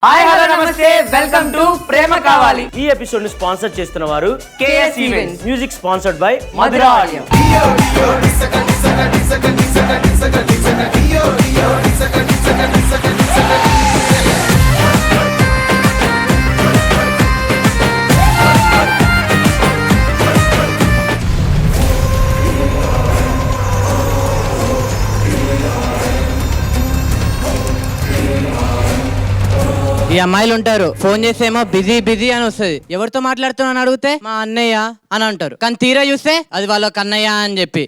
Hi hello నమస్తే welcome to Prema Kavali. ఈ episode ని స్పాన్సర్ చేస్తున్న వారు KS events. Music sponsored by Madhura audio. ఈ అమ్మాయిలు ఉంటారు, ఫోన్ చేసేమో బిజీ బిజీ అని వస్తుంది. ఎవరితో మాట్లాడుతున్నాను అడిగితే మా అన్నయ్య అని అంటారు, కానీ తీరా చూస్తే అది వాళ్ళ కన్నయ్య అని చెప్పి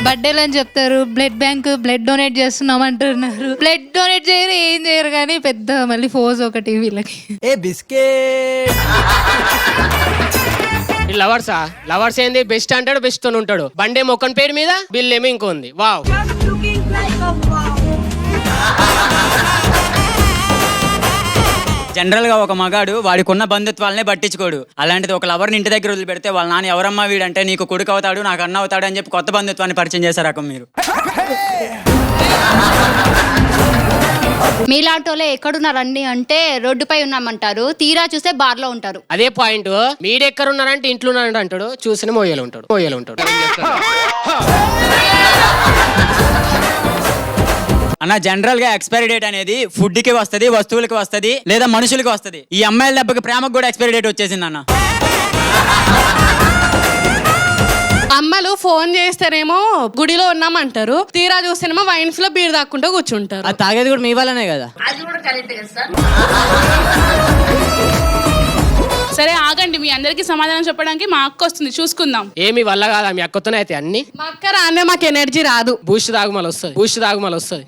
బర్త్డేలు అని చెప్తారు, బ్లడ్ బ్యాంక్ బ్లడ్ డొనేట్ చేస్తున్నాం అంటున్నారు. బ్లడ్ డొనేట్ చేయరు, ఏం చేయరు, కానీ పెద్ద మళ్ళీ ఫోజ్ ఒకటి వీళ్ళకి. ఏ బిస్కెట్ లవర్స్ ఏంది బెస్ట్ అంటాడు, బెస్ట్ తో ఉంటాడు. బండే మొక్కన్ పేరు మీద బిల్ ఏమో ఇంకో ఉంది. వావ్, జనరల్ గా ఒక మగాడు వాడికున్న బంధుత్వాలనే పట్టించుకోడు. అలాంటిది ఒక లవర్ని ఇంటి దగ్గర వదిలిపెడితే వాళ్ళ నాన్న ఎవరమ్మా వీడంటే నీకు కొడుకు అవుతాడు, నాకు అన్న అవుతాడు అని చెప్పి కొత్త బంధుత్వాన్ని పరిచయం చేశారు రకం మీరు. మీలాంటి వాళ్ళే ఎక్కడున్నారండి అంటే రోడ్డుపై ఉన్నామంటారు, తీరా చూస్తే బార్ లో ఉంటారు. అదే పాయింట్. మీరెక్కడ ఉన్నారంటే ఇంట్లో ఉన్నారంటే అంటాడు, చూసిన మోయలు ఉంటాడు. అన్న జనరల్ గా ఎక్స్పైరీ డేట్ అనేది ఫుడ్ కి వస్తది, వస్తువులకి వస్తది, లేదా మనుషులకి వస్తది. ఈ అమ్మాయిల దెబ్బకి ప్రేమకు కూడా ఎక్స్పైరీ డేట్ వచ్చేసింది అన్న. అమ్మలు ఫోన్ చేస్తేనేమో గుడిలో ఉన్నామంటారు, తీరా చూస్తేనేమో వైన్స్ లో బీర్ దాక్కుంటూ కూర్చుంటారు. అది తాగేది కూడా మీ వల్లనే కదా. సరే ఆగండి, మీ అందరికి సమాధానం చెప్పడానికి మా అక్క వస్తుంది, చూసుకుందాం. ఏమి వల్ల కాదా, మీ అక్కతోనే అయితే అన్ని. మా అక్క రానే మాకు ఎనర్జీ రాదు. బూస్ట్ తాగుమలు వస్తుంది.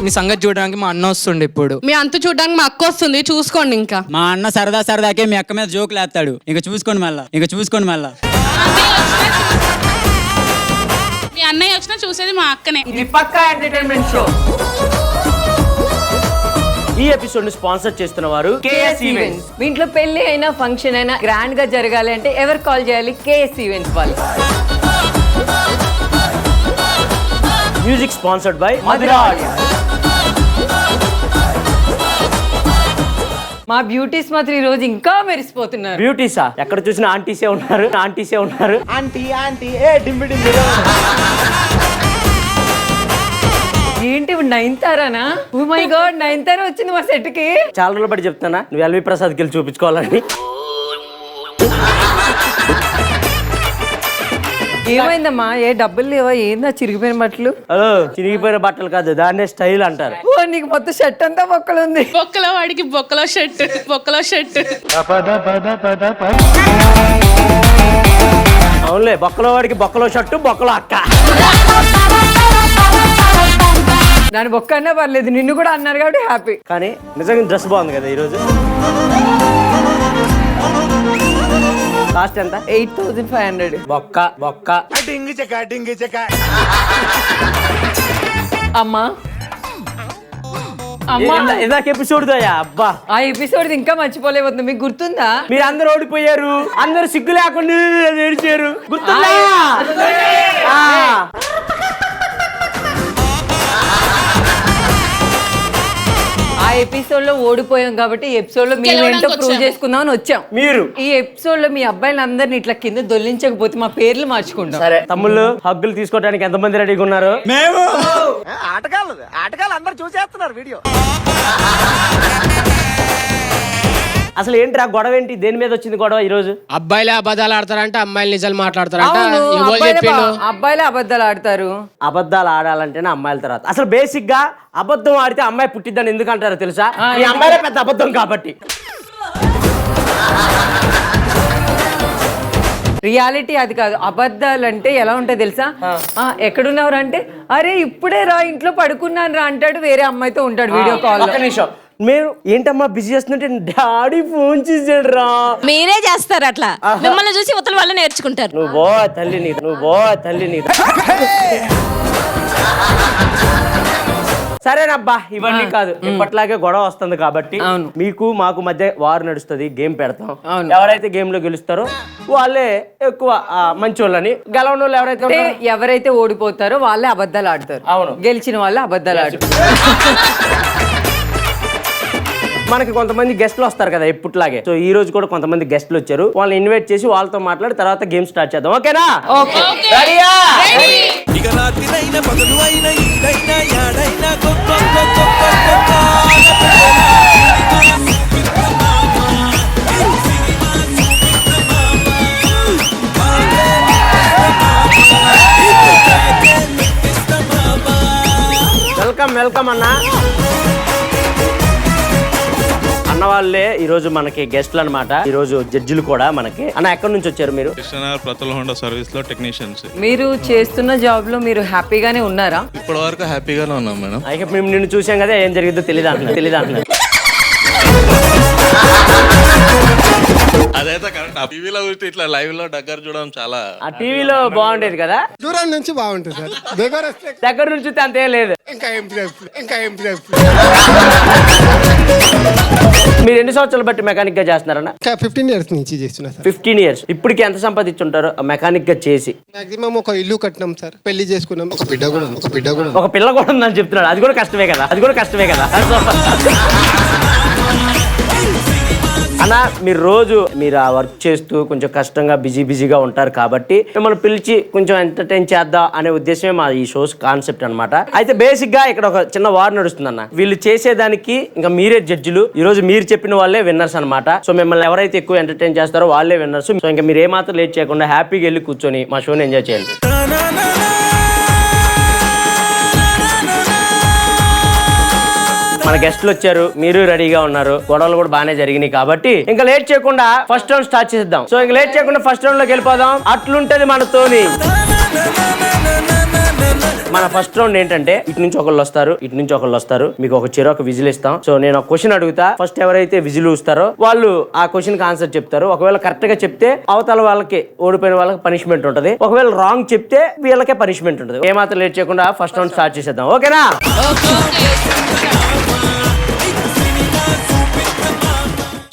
మీ సంగతి చూడడానికి మా అన్న వస్తుండే ఇప్పుడు. మీ అంతు చూడడానికి మా అక్క వస్తుంది, చూసుకోండి. ఇంకా మా అన్న సరదాకే మీ అక్క మీద జోకులు వేస్తాడు. ఇక చూసుకోండి మళ్ళా. మీ అన్నయ్య వచ్చినా చూసేది మా అక్కనే. ఇది పక్కా ఎంటర్టైన్మెంట్ షో. ఈ ఎపిసోడ్ ని స్పాన్సర్ చేస్తున్న వారు KS ఈవెంట్స్. మీ ఇంట్లో పెళ్లి అయినా ఫంక్షన్ అయినా గ్రాండ్ గా జరగాలి అంటే ఎవరు కాల్ చేయాలి? KS ఈవెంట్స్ వాళ్ళు. Music sponsored by Madhura audio. మా బ్యూటీస్ మాత్రం ఈ రోజు ఇంకా మెరిసిపోతున్నారు. బ్యూటీసా? ఎక్కడ చూసినా ఆంటీసే ఉన్నారు. ఏంటి నయనతారానా? ఓ మై గాడ్, నయనతార వచ్చింది మా సెట్ కి. చాలా రోజులు బట్టి చెప్తానా, నువ్వు ఎల్వి ప్రసాద్కి వెళ్ళి చూపించుకోవాలని. ఏమైందమ్మా? ఏ డబ్బులు లేవా? ఏందా చిరిగిపోయిన బట్టలు? చిరిగిపోయిన బట్టలు కాదు, దాన్నే స్టైల్ అంటారు. ఓ నీకు మొత్తం షర్ట్ అంతా బొక్కలు ఉంది. బొక్కలో వాడికి బొక్కలో షర్ట్. అవునులే, బొక్కలో వాడికి బొక్కలో షర్టు, బొక్కలో అక్క. దాని బొక్క అన్నా పర్లేదు, నిన్ను కూడా అన్నారు కాబట్టి హ్యాపీ. కానీ నిజంగా డ్రెస్ బాగుంది కదా ఈరోజు. కాస్ట్ ఎంత? 8500. బొక్క. అమ్మా ఇందాక ఎపిసోడ్ దయా అబ్బా, ఆ ఎపిసోడ్ ఇంకా మర్చిపోలేకపోతుంది. మీకు గుర్తుందా? మీరు అందరు ఓడిపోయారు, అందరు సిగ్గు లేకుండా ఏడిచారు, గుర్తుందా? ఆ ఎపిసోడ్ లో ఓడిపోయాం కాబట్టి ఈ ఎపిసోడ్ లో మేము ఏంటో ప్రూవ్ చేసుకుందామని వచ్చాం. మీరు ఈ ఎపిసోడ్ లో మీ అబ్బాయిలు అందరిని ఇట్లా కింద దొల్లించకపోతే మా పేర్లు మార్చుకుంటాం. సరే తమ్ముళ్ళు, హగ్గులు తీసుకోవడానికి ఎంతమంది రెడీగా ఉన్నారు? మేము ఆటగాళ్ళు అందరు చూసేస్తున్నారు వీడియో. అసలు ఏంటి గొడవ ఏంటి? దేని మీద వచ్చింది గొడవ ఈ రోజు? అబ్బాయిలే అబద్ధాలు ఆడతారంట, అమ్మాయిలు నిజాలు మాట్లాడతారంట. అవును, అబ్బాయిలే అబద్ధాలు ఆడతారు. అబద్ధాలు ఆడాలంటేనే అమ్మాయిల తర్వాత. అసలు బేసిక్ గా అబద్ధం ఆడితే అమ్మాయి పుట్టిద్దని ఎందుకు అంటారో తెలుసా? ఈ అమ్మాయిలే పెద్ద అబద్ధం కాబట్టి. రియాలిటీ అది కాదు. అబద్ధాలు అంటే ఎలా ఉంటాయి తెలుసా? ఎక్కడున్నవరు అంటే, అరే ఇప్పుడే రా, ఇంట్లో పడుకున్నాను రా అంటాడు, వేరే అమ్మాయితో ఉంటాడు వీడియో కాల్. ఒక్క నిమిషం, మేము ఏంటమ్మా బిజీ చేస్తుంటే డాడీ ఫోన్ చేసాడు రా. మీరే చేస్తారు అట్లా, మిమ్మల్ని చూసి ఉత్తల వాళ్ళు నేర్చుకుంటారు. నువ్వు బో తల్లి నీ. సరేనబ్బా ఇవన్నీ కాదు ఇప్పట్లాగే గొడవ వస్తుంది కాబట్టి అవును. మీకు మాకు మధ్య వారు నడుస్తుంది గేమ్ పెడతాం అవును. ఎవరైతే గేమ్ లో గెలుస్తారో వాళ్ళే ఎక్కువ మంచోళ్ళని గెలవని వాళ్ళు ఎవరైతే అంటే ఉంటారో ఎవరైతే ఓడిపోతారో వాళ్ళే అబద్ధాలు ఆడతారు. అవును. గెలిచిన వాళ్ళే అబద్ధాలు ఆడతారు. మనకి కొంతమంది గెస్ట్లు వస్తారు కదా ఇప్పట్లాగే. సో ఈ రోజు కూడా కొంతమంది గెస్ట్లు వచ్చారు. వాళ్ళని ఇన్వైట్ చేసి వాళ్ళతో మాట్లాడి తర్వాత గేమ్ స్టార్ట్ చేద్దాం. ఓకేనా? రెడీయా? ఇక రాత్రినైనా పగలు అయినా ఈడైనా యాడైనా వెల్కమ్ వెల్కమ్ అన్న. అన్న వాళ్ళే ఈ రోజు మనకి గెస్ట్లు అన్నమాట. ఈ రోజు జడ్జిలు కూడా మనకి. అన్న ఎక్కడి నుంచి వచ్చారు మీరు? కృష్ణనగర్ ప్రతుల హోండా సర్వీస్ లో టెక్నీషియన్స్. మీరు చేస్తున్న జాబ్ లో మీరు హ్యాపీగానే ఉన్నారా? ఇప్పటి వరకు హ్యాపీగానే ఉన్నాం మేడం. అయితే మేము నిన్ను చూసాం కదా, ఏం జరిగిందో తెలియదు అంటున్నా. అదైతే కరెక్ట్. ఆ టీవీలో చూస్తే ఇట్లా లైవ్ లో దగ్గర చూడడం చాలా. ఆ టీవీలో బాగుండేది కదా, దూరం నుంచి బాగుంటుంది సార్. దగ్గర నుంచి చూస్తే అంతే లేదు. ఇంకా ఇంప్రెస్ మీరు ఎన్ని సంవత్సరాలు బట్టి మెకానిక్ గా చేస్తున్నారన్న? 15 years నుంచి చేస్తున్నా సార్. 15 years. ఇప్పటికి ఎంత సంపాదించుంటారు మెకానిక్ గా చేసి? మాక్సిమం ఒక ఇల్లు కట్టినాం సార్, పెళ్లి చేసుకున్నాం, ఒక బిడ్డ కూడా ఒక పిల్ల కూడా ఉందని చెప్తున్నాడు. అది కూడా కష్టమే కదా. అన్న మీరు ఆ వర్క్ చేస్తూ కొంచెం కష్టంగా బిజీగా ఉంటారు కాబట్టి మిమ్మల్ని పిలిచి కొంచెం ఎంటర్టైన్ చేద్దాం అనే ఉద్దేశమే మా ఈ షోస్ కాన్సెప్ట్ అన్నమాట. అయితే బేసిక్ గా ఇక్కడ ఒక చిన్న వార్ నడుస్తుంది అన్న. వీళ్ళు చేసేదానికి ఇంకా మీరే జడ్జిలు. ఈ రోజు మీరు చెప్పిన వాళ్ళే విన్నర్స్ అన్నమాట. సో మిమ్మల్ని ఎవరైతే ఎక్కువ ఎంటర్టైన్ చేస్తారో వాళ్ళే విన్నర్స్. సో ఇంకా మీరు ఏమాత్రం లేట్ చేయకుండా హ్యాపీగా వెళ్ళి కూర్చొని మా షోని ఎంజాయ్ చేయండి. మన గెస్ట్లు వచ్చారు, మీరు రెడీగా ఉన్నారు, గొడవలు కూడా బాగానే జరిగినాయి కాబట్టి ఇంకా లేట్ చేయకుండా ఫస్ట్ రౌండ్ స్టార్ట్ చేద్దాం. సో ఇంకా లేట్ చేయకుండా ఫస్ట్ రౌండ్ లోకి వెళ్ళిపోదాం. అట్లుంటది మనతోని. మన ఫస్ట్ రౌండ్ ఏంటంటే ఇటు నుంచి ఒకళ్ళు వస్తారు, మీకు ఒక చెరొక విజిల్ ఇస్తాం. సో నేను ఒక క్వశ్చన్ అడుగుతా, ఫస్ట్ ఎవరైతే విజిల్ ఊస్తారో వాళ్ళు ఆ క్వశ్చన్ కి ఆన్సర్ చెప్తారు. ఒకవేళ కరెక్ట్ గా చెప్తే అవతల వాళ్ళకి, ఓడిపోయిన వాళ్ళకి పనిష్మెంట్ ఉంటది. ఒకవేళ రాంగ్ చెప్తే వీళ్ళకే పనిష్మెంట్ ఉంటది. ఏమాత్రం లేట్ చేయకుండా ఫస్ట్ రౌండ్ స్టార్ట్ చేసేద్దాం. ఓకేనా?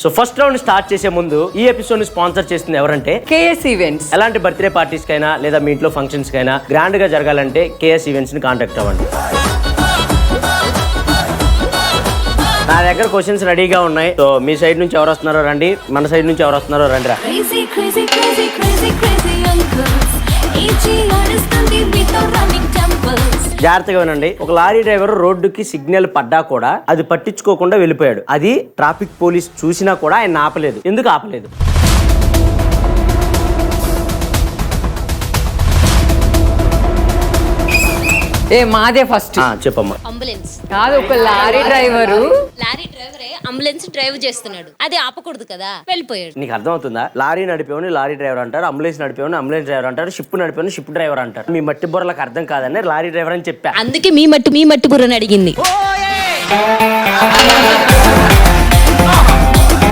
సో ఫస్ట్ రౌండ్ స్టార్ట్ చేసే ముందు ఈ ఎపిసోడ్ ని స్పాన్సర్ చేస్తుంది ఎవరంటే కేఎస్ ఈవెంట్స్. ఎలాంటి బర్త్డే పార్టీస్ కైనా లేదా మీ ఇంట్లో ఫంక్షన్స్ కైనా గ్రాండ్ గా జరగాలంటే కేఎస్ ఈవెంట్స్ ని కాంటాక్ట్ అవ్వండి. నా దగ్గర క్వశ్చన్స్ రెడీగా ఉన్నాయి. సో మీ సైడ్ నుంచి ఎవరు వస్తున్నారో రండి, మన సైడ్ నుంచి ఎవరు వస్తున్నారో రండి రా. జాగ్రత్తగా వినండి. ఒక లారీ డ్రైవర్ రోడ్డుకి సిగ్నల్ పడ్డా కూడా అది పట్టించుకోకుండా వెళ్ళిపోయాడు. అది ట్రాఫిక్ పోలీస్ చూసినా కూడా ఆయన ఆపలేదు. ఎందుకు ఆపలేదు? మాదే ఫస్ట్. చెప్పమ్మా. అంబులెన్స్ కాదు, ఒక లారీ డ్రైవరే అంబులెన్స్ డ్రైవ్ చేస్తున్నాడు, అది ఆపకూడదు కదా, వెళ్ళిపోయాడు. నీకు అర్థమవుతుందా? లారీ నడిపేవని లారీ డ్రైవర్ అంటారు, అంబులెన్స్ నడిపేవని అంబులెన్స్ డ్రైవర్ అంటారు, షిప్ నడిపేవని షిప్ డ్రైవర్ అంటారు. మీ మట్టి బుర్రలకు అర్థం కాదని లారీ డ్రైవర్ అని చెప్పా. అందుకే మీ మట్టి బుర్రని అడిగింది.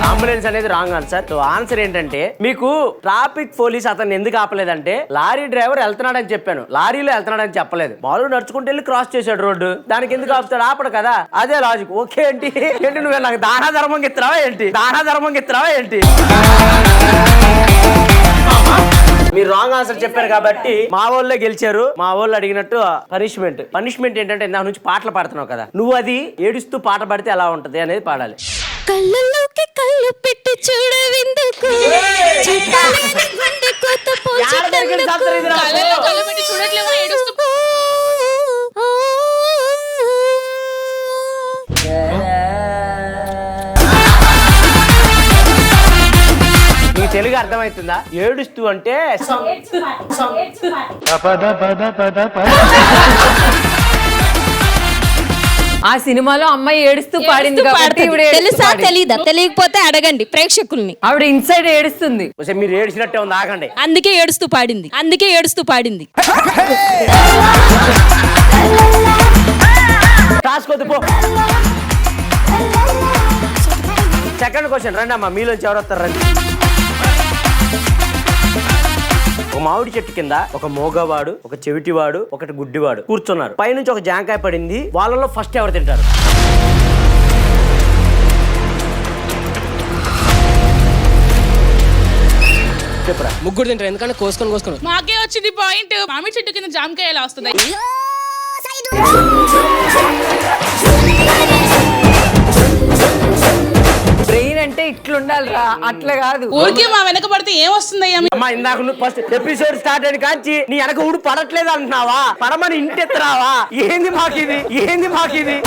అంబులెన్స్ అనేది రాంగ్ ఆన్సర్. సో ఆన్సర్ ఏంటంటే, మీకు ట్రాఫిక్ పోలీస్ అతను ఎందుకు ఆపలేదంటే లారీ డ్రైవర్ వెళ్తున్నాడని చెప్పాను, లారీలో వెళ్తున్నాడని చెప్పలేదు. మామూలుగా నడుచుకుంటూ వెళ్ళి క్రాస్ చేశాడు రోడ్డు, దానికి ఎందుకు ఆపుతాడు? ఆపడు కదా, అదే లాజిక్. ఓకే ఏంటి నువ్వు నాకు దానా ధర్మం ఇస్తున్నావా ఏంటి? మీరు రాంగ్ ఆన్సర్ చెప్పారు కాబట్టి మా వాళ్ళే గెలిచారు. మా వాళ్ళు అడిగినట్టు పనిష్మెంట్ ఏంటంటే ఇందాక నుంచి పాటలు పాడుతున్నావు కదా, నువ్వు అది ఏడుస్తూ పాట పాడితే ఎలా ఉంటది అనేది పాడాలి. కళ్ళలోకి కళ్ళు పెట్టి చూడవిందుకు, నీ తెలుగు అర్థమవుతుందా? ఏడుస్తూ అంటే ఆ సినిమాలో అమ్మాయి ఏడుస్తూ పాడింది కాబట్టి తెలుసా తెలీదా? తెలియకపోతే అడగండి ప్రేక్షకుల్ని. ఆవిడ ఇన్సైడ్ ఏడుస్తుంది. మీరు ఏడిచినట్టే ఉంది, ఆగండి. అందుకే ఏడుస్తూ పాడింది. రాసుకోద్దు పో. సెకండ్ క్వశ్చన్ రండి అమ్మా, మీలోంచి ఎవరు వస్తారు రండి. ఒక మామిడి చెట్టు కింద ఒక మోగవాడు, ఒక చెవిటివాడు, ఒకటి గుడ్డివాడు కూర్చున్నారు. పైనుంచి ఒక జాంకాయ పడింది. వాళ్ళలో ఫస్ట్ ఎవరు తింటారు? చెప్పరా. ముగ్గురు తింటారు, ఎందుకంటే కోసుకొని మాకే వచ్చింది పాయింట్. మామిడి చెట్టు కింద జామకాయ ఎలా వస్తుంది? బ్రెయిన్ అంటే ఇట్లుండాలిరా, అట్లా కాదు. ఊరికే మా వెనక పడితే ఏం వస్తుందయ్యా? అమ్మా ఇందాక నువ్వు ఫస్ట్ ఎపిసోడ్ స్టార్ట్ అయిన కాంచి నీ వెనక ఊడు పడట్లేదు అంటున్నావా? పడమని ఇంటెత్తరావా? ఏంది మాకిది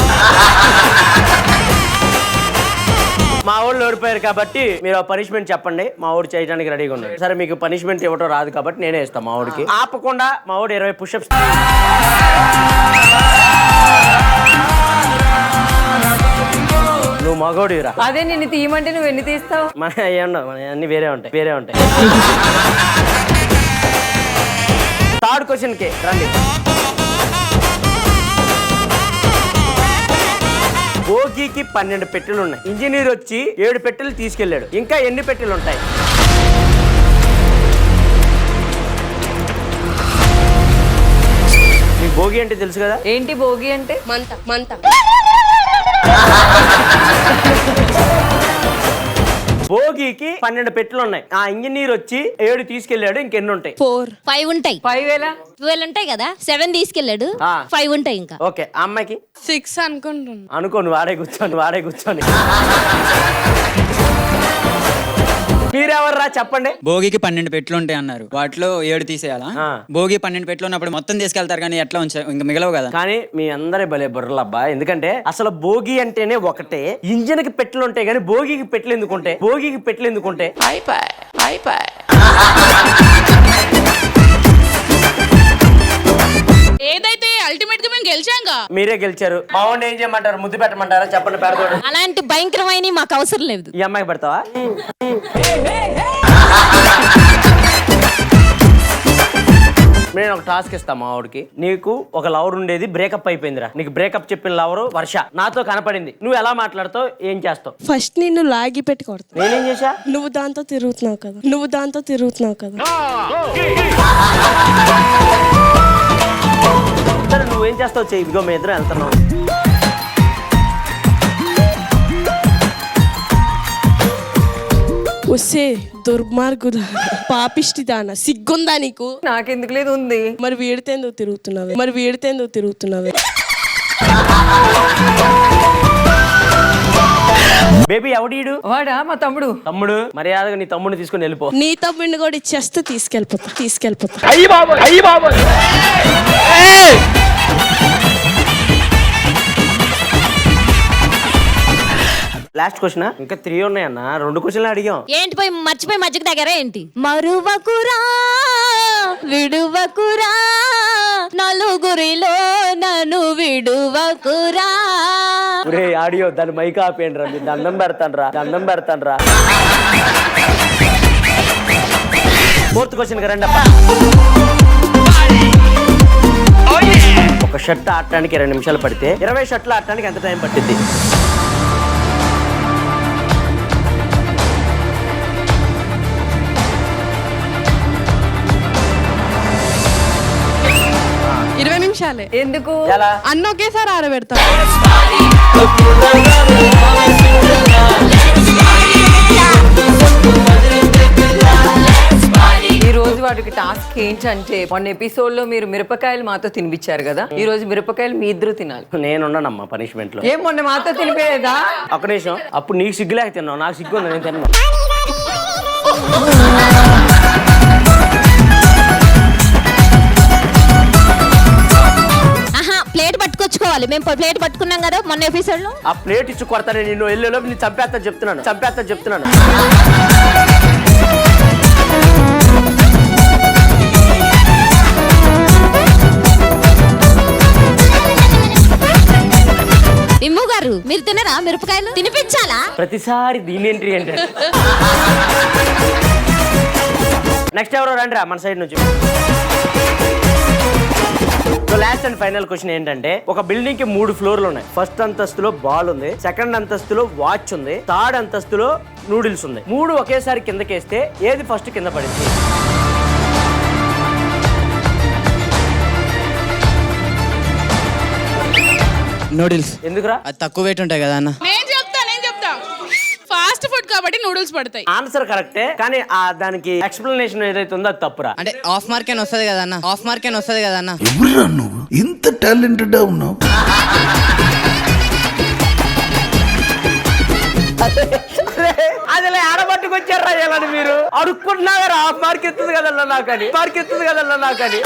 మా ఊళ్ళు ఓడిపోయారు కాబట్టి మీరు పనిష్మెంట్ చెప్పండి. మా ఊడు చేయడానికి రెడీగా ఉన్నాడు. సరే మీకు పనిష్మెంట్ ఇవ్వటం రాదు కాబట్టి నేనే ఇస్తాను మా ఊడికి. ఆపకుండా మా ఊడు 20 పుషప్స్. నువ్వు మగోడిరా. అదే నిన్ను తీయమంటే నువ్వు ఎన్ని తీస్తావు? మన ఏమన్నా మన అన్ని వేరే ఉంటాయి. థర్డ్ క్వశ్చన్ కి రండి. భోగికి 12 పెట్టెలు ఉన్నాయి. ఇంజనీర్ వచ్చి 7 పెట్టెలు తీసుకెళ్లాడు. ఇంకా ఎన్ని పెట్టెలు ఉంటాయి? మీకు భోగి అంటే తెలుసు కదా? ఏంటి భోగి అంటే? మంట. భోగికి 12 పెట్టెలు ఉన్నాయి. ఆ ఇంజనీర్ వచ్చి 7 తీసుకెళ్లాడు. ఇంకెన్ని ఉంటాయి? 5 ఉంటాయి. 12 ఉంటాయి కదా, 7 తీసుకెళ్ళాడు, 5 ఉంటాయి ఇంకా. ఓకే, ఆ అమ్మాయికి 6 అనుకుంటున్నాను. అనుకోను, వాడే కూర్చొని మీరెవర్రా చెప్పండి. భోగికి 12 పెట్లు ఉంటాయి అన్నారు, వాటిలో 7 తీసేయాలా? భోగి 12 పెట్లు ఉన్నప్పుడు మొత్తం తీసుకెళ్తారు కానీ ఎట్లా ఉంచారు? ఇంకా మిగలవు కదా. కానీ మీ అందరి భలే బుర్రలబ్బా. ఎందుకంటే అసలు భోగి అంటేనే ఒకటే. ఇంజన్ కి పెట్లు ఉంటాయి కానీ భోగికి పెట్లు ఎందుకుంటే? ఏదైతే అల్టిమేట్ గా మేము గెలిచాంగా. మీరే గెలిచారు. మా వాడిని ఏం చేయమంటారు? ముద్దు పెట్టమంటారా? చెప్పండి. పెడతాడు. అలాంటి భయంకరమైన మాకు అవసరం లేదు. ఈ అమ్మాయికి పెడతావా? నేను ఒక టాస్క్ ఇస్తా మా వాడికి. నీకు ఒక లవర్ ఉండేది, బ్రేకప్ అయిపోయిందిరా. నీకు బ్రేకప్ చెప్పిన లవరు వర్ష నాతో కనపడింది. నువ్వు ఎలా మాట్లాడతావు, ఏం చేస్తావు? ఫస్ట్ నిన్ను లాగి పెట్టి కొడతా. నేనేం చేశా? నువ్వు దాంతో తిరుగుతున్నావు కదా. సరే నువ్వేం చేస్తావు చెయ్యి. ఇదిగో మీ ఇద్దరు వెళ్తున్నావు. వస్తే దుర్మార్గుదా, పాపిష్టిదానా, సిగ్గుందా నీకు? నాకెందుకు లేదు, ఉంది. మరి వీడితే ఎందుకు తిరుగుతున్నావే? బేబీ ఎవడీడు? వాడా మా తమ్ముడు. మర్యాదగా నీ తమ్ముడిని తీసుకుని వెళ్ళిపో. నీ తమ్ముడిని కూడా ఇచ్చేస్తే తీసుకెళ్ళిపోతా. Last question. ఇంకా 3 ఉన్నాయన్న. 2 క్వశ్చన్లు అడిగాం. ఏంటి పోయి మర్చిపోయి మధ్యకి దగ్గర ఏంటి? మరువకురా విడువకురా, నలుగురిలో నన్ను విడువకురా. ఒరే ఆడియో దాని మైక్ ఆపేయండి రా. మీరు దండం పెడతాను రా. 4th క్వశ్చన్ రండి. ఒక షర్ట్ ఆడటానికి 2 నిమిషాలు పడితే 20 షర్ట్లు ఆడటానికి ఎంత టైం పట్టింది? నిమిషాలే. ఎందుకు? అన్న ఒకేసారి ఆరబెడతా. ఈ రోజు వాటికి టాస్క్ ఏంటంటే, మొన్న ఎపిసోడ్ లో మీరు మిరపకాయలు మాతో తినిపించారు కదా, ఈ రోజు మిరపకాయలు మీ ఇద్దరు తినాలి. నేనున్నానమ్మా పనిష్మెంట్ లో. ఏం మొన్న మాతో తినిపోయేదా? ఒక్క నిమిషం. అప్పుడు నీకు సిగ్గులేక తిన్నావు, నాకు సిగ్గు ఉంది, నేను తిన్నాను. ప్లేట్ పట్టుకొచ్చుకోవాలి. మేము ప్లేట్ పట్టుకున్నాం కదా మొన్న ఎపిసోడ్ లో. ఆ ప్లేట్ ఇచ్చి కొడతాను నిన్ను. వెళ్ళేలోపు నేను చంపేస్తా చెప్తున్నాను. ఇమ్ము గారు మీరు తినరా మిరపకాయలు? తినిపించాలా? ప్రతిసారి దీని ఎంట్రీ అంటే. నెక్స్ట్ ఎవరో రండి రా మన సైడ్ నుంచి. లాస్ట్ అండ్ ఫైనల్ క్వశ్చన్ ఏంటంటే, ఒక బిల్డింగ్ కి 3 ఫ్లోర్లు ఉన్నాయి. ఫస్ట్ అంతస్తులో బాల్ ఉంది, సెకండ్ అంతస్తులో వాచ్ ఉంది, థర్డ్ అంతస్తులో నూడిల్స్ ఉంది. 3 ఒకేసారి కిందకేస్తే ఏది ఫస్ట్ కింద పడింది? నూడిల్స్. ఎందుకురా? అది తక్కువ వెయిట్ ఉంటాయి కదా అన్న. నేను చెప్తా ఫాస్ట్ ఫుడ్ కాబట్టి నూడిల్స్ పడతాయి. ఆన్సర్ కరెక్టే, కానీ దానికి ఎక్స్ప్లెనేషన్ ఏదైతే ఉందో అది తప్పురా. అంటే ఆఫ్ మార్క్ అని వస్తుంది కదా అన్న. ఆఫ్ మార్క్ అని వస్తుంది కదా అన్న. ఎవరురా నువ్వు ఇంత టాలెంటెడ్ ఉన్నావు? అదిలే ఆడబట్టుకొచ్చారా ఇలాని మీరు అడుక్కుంటున్నారా? మార్క్ ఎత్తుంది కదల్లా నాకని, మార్క్ ఎత్తుంది కదల్లా నాకని.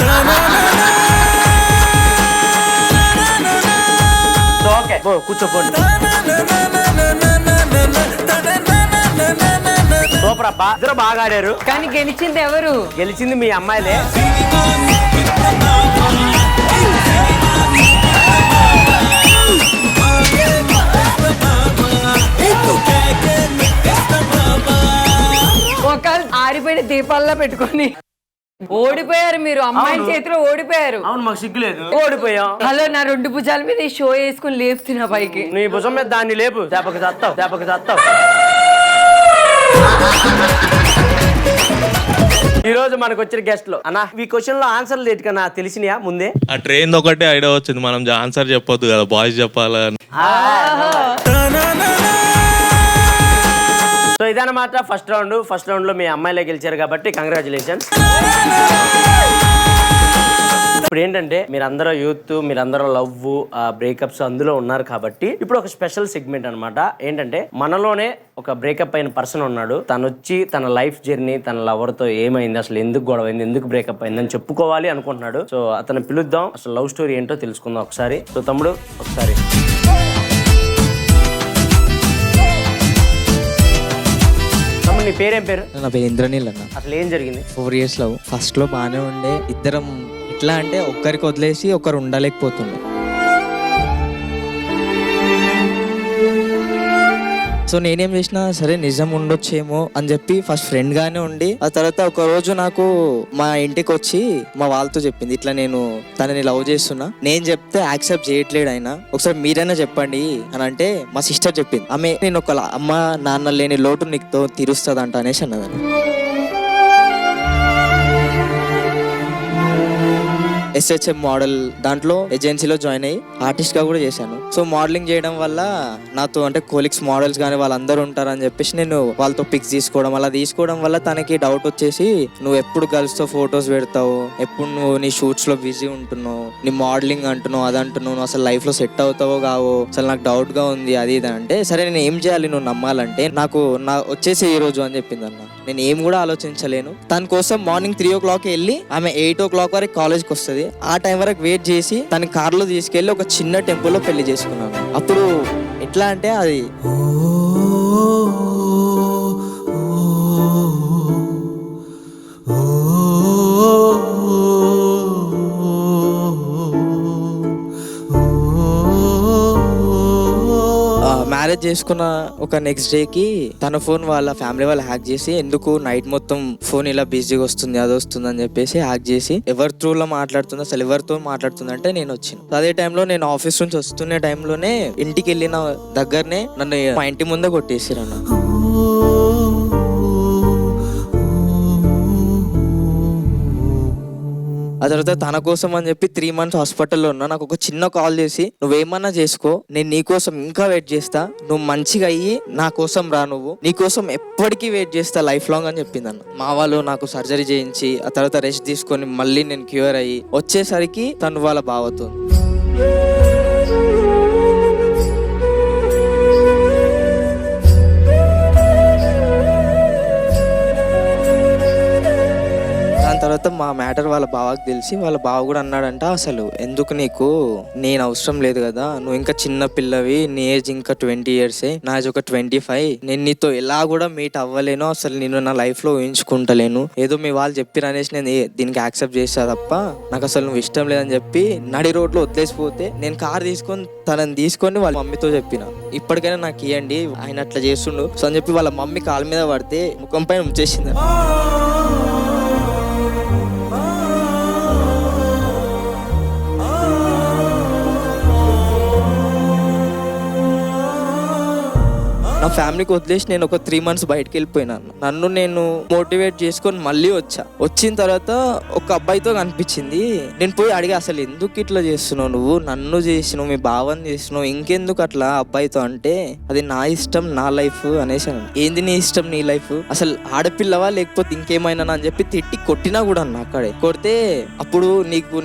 ఓకే కూర్చోపోండి. సూపర్ అబ్బా, ఇద్దరు బాగా ఆడారు. కానీ గెలిచింది ఎవరు? గెలిచింది మీ అమ్మాయిలే. ఒక ఆరిపోయిన దీపాల్లో పెట్టుకొని ఓడిపోయారు మీరు. అమ్మాయి చేతిలో ఓడిపోయారు. అవును, మాకు సిగ్గులేదు, ఓడిపోయాం. హలో, నా 2 భుజాల మీద ఈ షో వేసుకుని లేపుతున్నా పైకి. నీ భుజం మీద దాన్ని లేపు, దెబ్బకి చస్తావు, దెబ్బకి చస్తావు. ఈ రోజు మనకు వచ్చిన గెస్ట్ లో అన్న ఈ క్వశ్చన్ లో ఆన్సర్ లేట్ కన్నా తెలిసినయా ముందే? ఆ ట్రైన్ ఒకటే ఐడియా వచ్చింది, మనం ఆన్సర్ చెప్పొద్దు కదా, బాయ్స్ చెప్పాలని. సో ఇదన్నమాట ఫస్ట్ రౌండ్ లో మీ అమ్మాయిలే గెలిచారు కాబట్టి కంగ్రాచులేషన్స్. ఇప్పుడు ఏంటంటే మీరందరూ యూత్, మీరందరూ లవ్, బ్రేకప్స్ అందులో ఉన్నారు కాబట్టి ఇప్పుడు ఒక స్పెషల్ సెగ్మెంట్ అన్నమాట. ఏంటంటే మనలోనే ఒక బ్రేకప్ అయిన పర్సన్ ఉన్నాడు. తను వచ్చి తన లైఫ్ జర్నీ, తన లవర్ తో ఏమైంది, అసలు ఎందుకు గొడవ అయింది, ఎందుకు బ్రేకప్ అయింది అని చెప్పుకోవాలి అనుకుంటున్నాడు. సో అతను పిలుద్దాం, అసలు లవ్ స్టోరీ ఏంటో తెలుసుకుందాం ఒకసారి. సో తమ్ముడు ఒకసారి. నీ పేరేం పేరు? నా పేరు ఇంద్రనీల్ అన్న. అసలు ఏం జరిగింది? 4 years లవ్. ఫస్ట్ లో బాగానే ఉండే, ఇద్దరం ఎట్లా అంటే ఒక్కరికి వదిలేసి ఒకరు ఉండలేకపోతుండే. సో నేనేం చేసినా సరే నిజం ఉండొచ్చేమో అని చెప్పి ఫస్ట్ ఫ్రెండ్ గానే ఉండి, ఆ తర్వాత ఒక రోజు నాకు మా ఇంటికి వచ్చి మా వాళ్ళతో చెప్పింది, ఇట్లా నేను తనని లవ్ చేస్తున్నా. నేను చెప్తే యాక్సెప్ట్ చేయట్లేడు ఆయన, ఒకసారి మీరైనా చెప్పండి అని అంటే మా సిస్టర్ చెప్పింది. ఆమె నేను ఒక అమ్మ నాన్న లేని లోటు నీకు తీరుస్తుందంట అనేసి అన్నదాన్ని. SHM మోడల్ దాంట్లో ఏజెన్సీలో జాయిన్ అయ్యి ఆర్టిస్ట్ గా కూడా చేశాను. సో మోడలింగ్ చేయడం వల్ల నాతో అంటే కోలిక్స్ మోడల్స్ కానీ వాళ్ళందరూ ఉంటారని చెప్పేసి నేను వాళ్ళతో పిక్స్ తీసుకోవడం, అలా తీసుకోవడం వల్ల తనకి డౌట్ వచ్చేసి, నువ్వు ఎప్పుడు గర్ల్స్ తో ఫొటోస్ పెడతావు, ఎప్పుడు నువ్వు నీ షూట్స్ లో బిజీ ఉంటున్నావు, నీ మోడలింగ్ అంటున్నావు, అది అంటున్నావు, నువ్వు అసలు లైఫ్ లో సెట్ అవుతావో కావో, అసలు నాకు డౌట్ గా ఉంది అది ఇది అంటే, సరే నేను ఏం చేయాలి నువ్వు నమ్మాలంటే, నాకు వచ్చేసి ఈ రోజు అని చెప్పింది అన్న. నేను ఏం కూడా ఆలోచించలేను. తన కోసం మార్నింగ్ 3 o'clock వెళ్ళి ఆమె 8 o'clock వరకు కాలేజ్కి వస్తుంది. ఆ టైం వరకు వెయిట్ చేసి తన కార్లో తీసుకెళ్లి ఒక చిన్న టెంపుల్లో పెళ్లి చేసుకున్నాను. అప్పుడు ఎట్లా అంటే అది మ్యారేజ్ చేసుకున్న ఒక నెక్స్ట్ డేకి తన ఫోన్ వాళ్ళ ఫ్యామిలీ వాళ్ళు హ్యాక్ చేసి, ఎందుకు నైట్ మొత్తం ఫోన్ ఇలా బిజీగా వస్తుంది అది వస్తుంది అని చెప్పేసి హ్యాక్ చేసి ఎవరి త్రూలో మాట్లాడుతుంది, అసలు ఎవరితో మాట్లాడుతుంది అంటే నేను వచ్చిన. అదే టైంలో నేను ఆఫీస్ నుంచి వస్తున్న టైంలోనే ఇంటికి వెళ్ళిన దగ్గరనే నన్ను మా ఇంటి ముందే కొట్టేసిరు అన్న. ఆ తర్వాత తన కోసం అని చెప్పి 3 months హాస్పిటల్లో ఉన్నా. నాకు ఒక చిన్న కాల్ చేసి, నువ్వేమన్నా చేసుకో, నేను నీకోసం ఇంకా వెయిట్ చేస్తా, నువ్వు మంచిగా అయ్యి నా కోసం రా, నువ్వు నీకోసం ఎప్పటికీ వెయిట్ చేస్తా లైఫ్ లాంగ్ అని చెప్పింది అన్న. మా వాళ్ళు నాకు సర్జరీ చేయించి ఆ తర్వాత రెస్ట్ తీసుకొని మళ్ళీ నేను క్యూర్ అయ్యి వచ్చేసరికి తను వాళ్ళ బావతో. దాని తర్వాత మా మ్యాటర్ వాళ్ళ బావకి తెలిసి, వాళ్ళ బావ కూడా అన్నాడంట, అసలు ఎందుకు నీకు, నేను అవసరం లేదు కదా, నువ్వు ఇంకా చిన్న పిల్లవి, నీ ఏజ్ ఇంకా 20 years, నా ఏజ్ ఒక 25, నేను నీతో ఎలా కూడా మీట్ అవ్వలేను, అసలు నేను నా లైఫ్ లో ఊహించుకుంటలేను, ఏదో మీ వాళ్ళు చెప్పిరు అనేసి నేను దీనికి యాక్సెప్ట్ చేస్తా తప్ప నాకు అసలు నువ్వు ఇష్టం లేదని చెప్పి నడి రోడ్లో వదిలేసిపోతే, నేను కార్ తీసుకొని తనని తీసుకొని వాళ్ళ మమ్మీతో చెప్పిన, ఇప్పటికైనా నాకు ఇవ్వండి, ఆయన అట్లా చేస్తుండు సో అని చెప్పి వాళ్ళ మమ్మీ కాళ్ళ మీద పడితే ముఖం పైన ఉంచేసింది. నా ఫ్యామిలీకి వదిలేసి నేను ఒక 3 months బయటకు వెళ్ళిపోయినాను. నన్ను నేను మోటివేట్ చేసుకొని మళ్ళీ వచ్చిన తర్వాత ఒక అబ్బాయితో కనిపించింది. నేను పోయి అడిగా, అసలు ఎందుకు ఇట్లా చేస్తున్నావు, నువ్వు నన్ను చేసినావు, మీ భావాన్ని చేసినావు, ఇంకెందుకు అట్లా అబ్బాయితో అంటే, అది నా ఇష్టం నా లైఫ్ అనేసి. ఏంది నీ ఇష్టం నీ లైఫ్, అసలు ఆడపిల్లవా లేకపోతే ఇంకేమైనా అని చెప్పి తిట్టి కొట్టినా కూడా అన్న. అక్కడే కొడితే అప్పుడు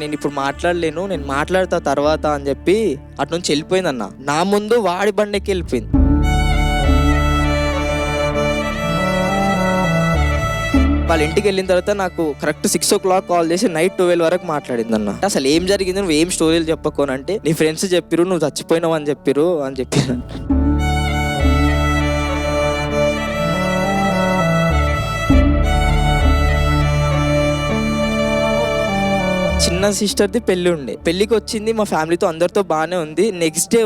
నేను ఇప్పుడు మాట్లాడలేను, నేను మాట్లాడతా తర్వాత అని చెప్పి అటు నుంచి వెళ్ళిపోయిందన్న. నా ముందు వాడి బండికి వెళ్ళిపోయింది. వాళ్ళ ఇంటికి వెళ్ళిన తర్వాత నాకు కరెక్ట్ 6 o'clock కాల్ చేసి నైట్ 12 వరకు మాట్లాడింది అన్న. అసలు ఏం జరిగింది, నువ్వు ఏం స్టోరీలు చెప్పకోనంటే, నీ ఫ్రెండ్స్ చెప్పిరు నువ్వు చచ్చిపోయినావు అని చెప్పిరు అని చెప్పారు. చిన్న సిస్టర్ది పెళ్లి ఉండే, పెళ్లికి వచ్చింది, మా ఫ్యామిలీతో అందరితో బాగానే ఉంది. నెక్స్ట్ డే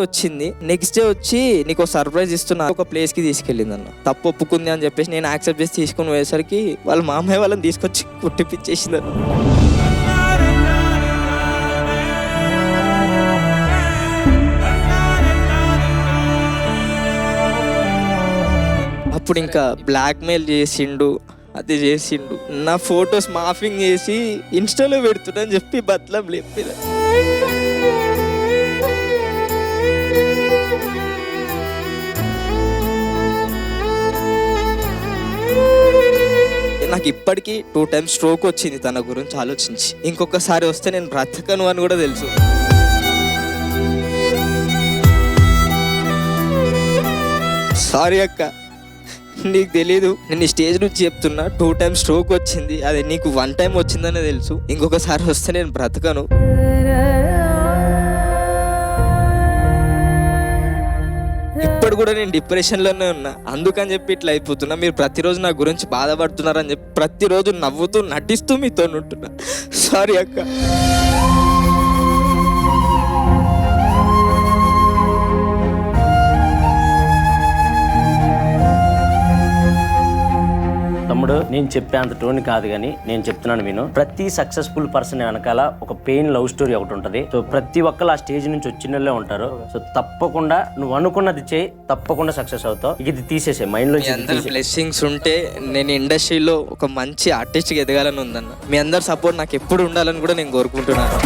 వచ్చి నీకు సర్ప్రైజ్ ఇస్తున్నా, ఒక ప్లేస్ కి తీసుకెళ్ళింది అన్న. తప్పు ఒప్పుకుంది అని చెప్పేసి నేను యాక్సెప్ట్ చేసి తీసుకుని పోయేసరికి వాళ్ళ మామయ్య వాళ్ళని తీసుకొచ్చి కుట్టిపిచ్చేసింది అన్న. అప్పుడు ఇంకా బ్లాక్మెయిల్ చేసిండు, అది చేసిండు. నా ఫొటోస్ మాఫింగ్ చేసి ఇన్స్టాలో పెడుతున్నా చెప్పి బతలం లేపిన. నాకు ఇప్పటికీ 2 times స్ట్రోక్ వచ్చింది తన గురించి ఆలోచించి. ఇంకొకసారి వస్తే నేను బ్రతకను అని కూడా తెలుసు. సారీ అక్క, నీకు తెలీదు, నేను స్టేజ్ నుంచి చెప్తున్నా. 2 times స్ట్రోక్ వచ్చింది, అదే నీకు 1 time వచ్చిందనే తెలుసు. ఇంకొకసారి వస్తే నేను బ్రతకను. ఇప్పుడు కూడా నేను డిప్రెషన్లోనే ఉన్నా, అందుకని చెప్పి ఇట్లా అయిపోతున్నా. మీరు ప్రతిరోజు నా గురించి బాధపడుతున్నారని చెప్పి ప్రతిరోజు నవ్వుతూ నటిస్తూ మీతో ఉంటున్నా. సారీ అక్క. తమ్ముడు, నేను చెప్పే అంత టోన్ కాదు కానీ నేను చెప్తున్నాను విను. ప్రతి సక్సెస్ఫుల్ పర్సన్ వెనకాల ఒక పెయిన్ లవ్ స్టోరీ ఒకటి ఉంటుంది. సో ప్రతి ఒక్కరు ఆ స్టేజ్ నుంచి వచ్చిన ఉంటారు. సో తప్పకుండా నువ్వు అనుకున్నది చేయి, తప్పకుండా సక్సెస్ అవుతావు. ఇది తీసేసే మైండ్ లో. బ్లెస్సింగ్స్ ఉంటే నేను ఇండస్ట్రీలో ఒక మంచి ఆర్టిస్ట్గా ఎదగాలని ఉందన్న. మీ అందరి సపోర్ట్ నాకు ఎప్పుడు ఉండాలని కూడా నేను కోరుకుంటున్నాను.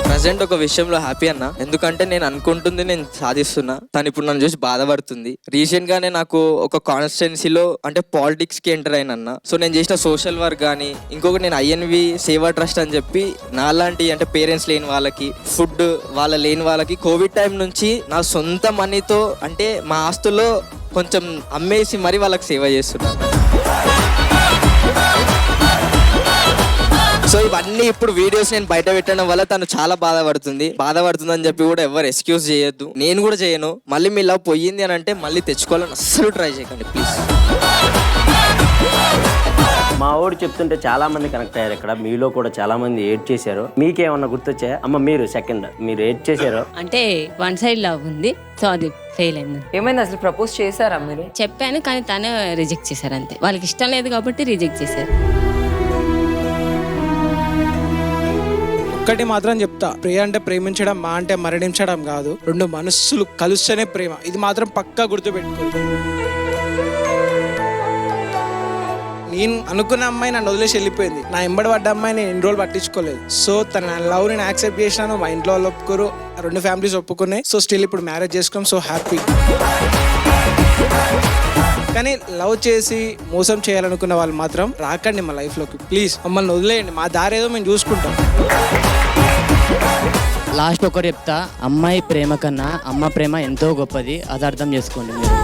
ప్రజెంట్ ఒక విషయంలో హ్యాపీ అన్న, ఎందుకంటే నేను అనుకుంటుంది నేను సాధిస్తున్నా. తను ఇప్పుడు నన్ను చూసి బాధపడుతుంది. రీసెంట్ గానే నాకు ఒక కాన్స్టిట్యున్సీలో అంటే పాలిటిక్స్ కి ఎంటర్ అయినన్నా. సో నేను చేసిన సోషల్ వర్క్ కానీ, ఇంకొకటి నేను INV సేవా ట్రస్ట్ అని చెప్పి నాలాంటి అంటే పేరెంట్స్ లేని వాళ్ళకి, ఫుడ్ వాళ్ళ లేని వాళ్ళకి కోవిడ్ టైం నుంచి నా సొంత మనీతో అంటే మా ఆస్తుల్లో కొంచెం అమ్మేసి మరీ వాళ్ళకి సేవ చేస్తున్నాను. సో ఇవన్నీ ఇప్పుడు వీడియోస్ నేను బయట పెట్టడం వల్ల తను చాలా బాధపడుతుందని చెప్పి కూడా ఎవరు ఎక్స్క్యూజ్ చేయొద్దు, నేను కూడా చేయను. మళ్ళీ మీ లవ్ పోయింది అని అంటే మళ్ళీ తెచ్చుకోవాలని అస్సలు ట్రై చేయకండి ప్లీజ్. మా వాడు చెప్తుంటే చాలా మంది కనెక్ట్ అయ్యారు. ఇక్కడ మీలో కూడా చాలా మంది ఏడ్ చేశారు. మీకేమన్నా గుర్తొచ్చాయా అమ్మ? మీరు ఏడ్ చేశారు అంటే 1 side లవ్ ఉంది, సో అది ఫెయిల్ అయింది. ఏమైంది, అసలు ప్రపోజ్ చేశారా మీరు? చెప్పాను కానీ తనే రిజెక్ట్ చేశారు, అంతే. వాళ్ళకి ఇష్టం లేదు కాబట్టి రిజెక్ట్ చేశారు. ఒక్కటి మాత్రం చెప్తా, ప్రియ అంటే ప్రేమించడం, మా అంటే మరణించడం కాదు. 2 మనస్సులు కలుస్తేనే ప్రేమ. ఇది మాత్రం పక్కా గుర్తుపెట్టుకోండి. నేను అనుకున్న అమ్మాయి నన్ను వదిలేసి వెళ్ళిపోయింది. నా ఎంబడి పడ్డ అమ్మాయి నేను 2 రోజులు పట్టించుకోలేదు. సో తన లవ్ నేను యాక్సెప్ట్ చేసినాను. మా ఇంట్లో వాళ్ళు ఒప్పుకోరు, 2 ఫ్యామిలీస్ ఒప్పుకున్నాయి. సో స్టిల్ ఇప్పుడు మ్యారేజ్ చేసుకున్నాం. So happy. కానీ లవ్ చేసి మోసం చేయాలనుకున్న వాళ్ళు మాత్రం రాకండి మా లైఫ్లోకి ప్లీజ్. మమ్మల్ని వదిలేయండి, మా దారి ఏదో మేము చూసుకుంటాం. లాస్ట్ ఒకటి చెప్తా, అమ్మాయి ప్రేమ కన్నా అమ్మ ప్రేమ ఎంతో గొప్పది, అది అర్థం చేసుకోండి మీరు.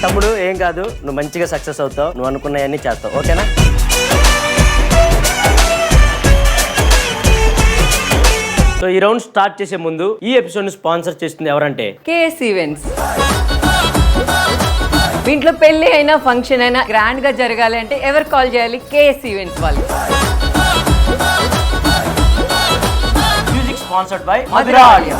తమ్ముడు ఏం కాదు, నువ్వు మంచిగా సక్సెస్ అవుతావు, నువ్వు అనుకున్నవన్నీ చేస్తావు, ఓకేనా? సో ఈ రౌండ్ స్టార్ట్ చేసే ముందు ఈ ఎపిసోడ్ ని స్పాన్సర్ చేస్తుంది ఎవరంటే KS ఈవెంట్స్. మీ ఇంట్లో పెళ్లి అయినా ఫంక్షన్ అయినా గ్రాండ్ గా జరగాలి అంటే ఎవరు కాల్ చేయాలి? KS ఈవెంట్స్ వాళ్ళు. Music sponsored by Madhura audio.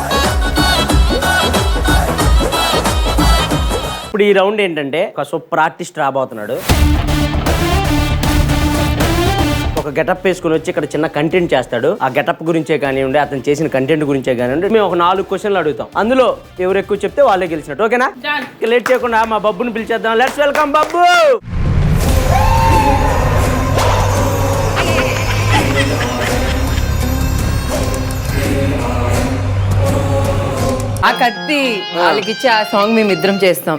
ఇప్పుడు ఈ రౌండ్ ఏంటంటే ఒక సూపర్ ఆర్టిస్ట్ రాబోతున్నాడు. ఒక గెటప్ వేసుకుని వచ్చి ఇక్కడ చిన్న కంటెంట్ చేస్తాడు. ఆ గెటప్ గురించే కానివ్వండి, అతను చేసిన కంటెంట్ గురించే కానివ్వండి, మేము ఒక 4 క్వశ్చన్లు అడుగుతాం. అందులో ఎవరు ఎక్కువ చెప్తే వాళ్ళే గెలిచినట్టు. ఓకేనా? లేట్ చేయకుండా మా బబ్బుని పిలిచేద్దాం. Let's welcome Babbu. ఆ కత్తి వాళ్ళకి ఇచ్చి ఆ సాంగ్ మేము ఇద్దరం చేస్తాం.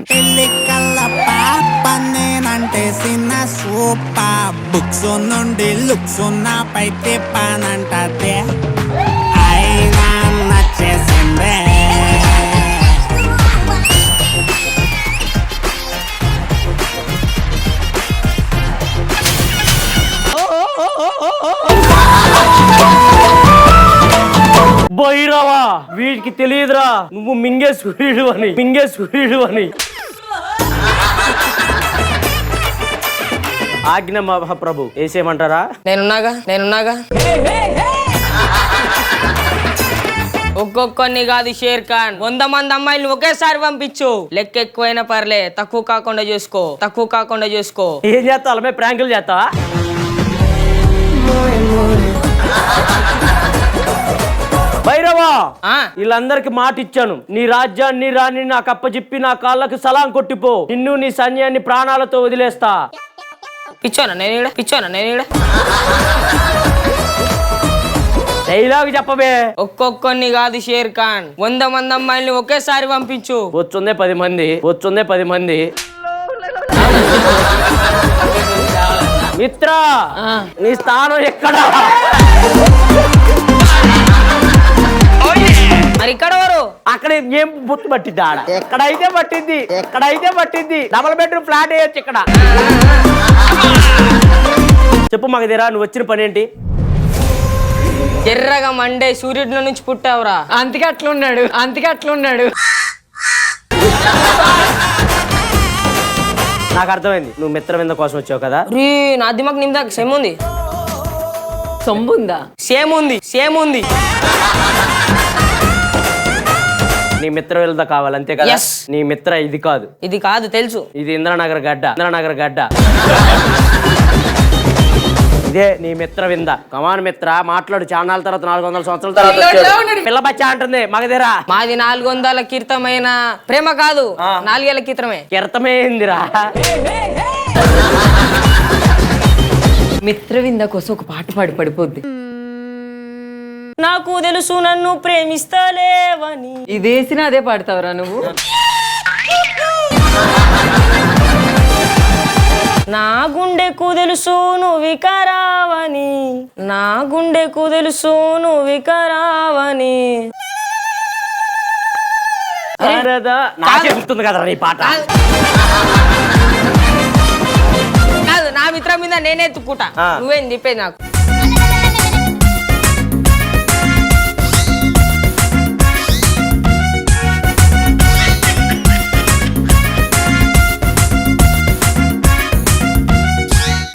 నేనంటే చిన్న సూపర్ బుక్స్ నుండి లుక్స్ ఉన్న పైతే పానంటే అయినా నచ్చేసిందే. బైరవా, వీడికి తెలియదురా నువ్వు మింగే సూర్యుడు అని. ఆజ్ఞ మహాప్రభు వేసేయమంటారా? నేనున్నాగా ఒక్కొక్కరిని కాదు షేర్ ఖాన్, 100 మంది అమ్మాయిలు ఒకేసారి పంపించు. లెక్క ఎక్కువైనా పర్లే, తక్కువ కాకుండా చూసుకో. ఏం చేస్తావు? అలా ప్రాంకులు చేస్తావా? భైరవా, వీళ్ళందరికి మాట ఇచ్చాను. నీ రాజ్యాన్ని రాని నాకు అప్పచెప్పి నా కాళ్ళకు సలాం కొట్టిపో. నిన్ను నీ సైన్యాన్ని ప్రాణాలతో వదిలేస్తా. పిచ్చోనా నేను డైలాగ్ చెప్పబే. ఒక్కొక్కరిని కాదు షేర్ ఖాన్, 100 మంది అమ్మాయిల్ని ఒకేసారి పంపించు. వచ్చుందే 10 మంది. మిత్ర, నీ స్థానం ఎక్కడా? మరి ఇక్కడ ఎవరు? అక్కడ ఏం బుత్తు పట్టిద్ది? ఆడ ఎక్కడైతే పట్టిద్ది. డబుల్ బెడ్రూమ్ ఫ్లాట్ వేయొచ్చు ఇక్కడ. చెప్పు మగధీరా, నువ్వు వచ్చిన పని ఏంటి? ఎర్రగా మండే సూర్యుడిలో నుంచి పుట్టావురా. అందుకే అట్లున్నాడు. నాకు అర్థమైంది, నువ్వు మిత్రవింద కోసం వచ్చావు కదా. నా దిమాగ్ నిమ్దా సేమ్ ఉంది. సొంబుందా? సేమ్ ఉంది. నీ మిత్ర వెళ్దా కావాలి అంతే కదా? నీ మిత్ర ఇది కాదు తెలుసు. ఇది ఇంద్రనగర్ గడ్డ. ఇదే నీ మిత్ర వింద. కమాన్ మిత్ర, మాట్లాడు. చాన్నాళ్ళ తర్వాత 400 సంవత్సరాల తర్వాత పిల్ల బచ్చా అంటుంది మగధీరా. మాది 400 క్రితమైన ప్రేమ కాదు, 4 ఏళ్ల క్రితమే ఏందిరా? మిత్రవింద కోసం ఒక పాట పడిపోద్ది. నాకు తెలుసు నన్ను ప్రేమిస్తలేవని. ఇదేసినా అదే పాడతావురా నువ్వు? నా గుండెకు తెలుసు నువ్వు వికరావని. నాకే గుర్తుంది కదరా నీ పాట. కాదు, నా మిత్రం మీద నేనే ఎత్తుకుంటా. నువ్వేం చెప్పేది నాకు?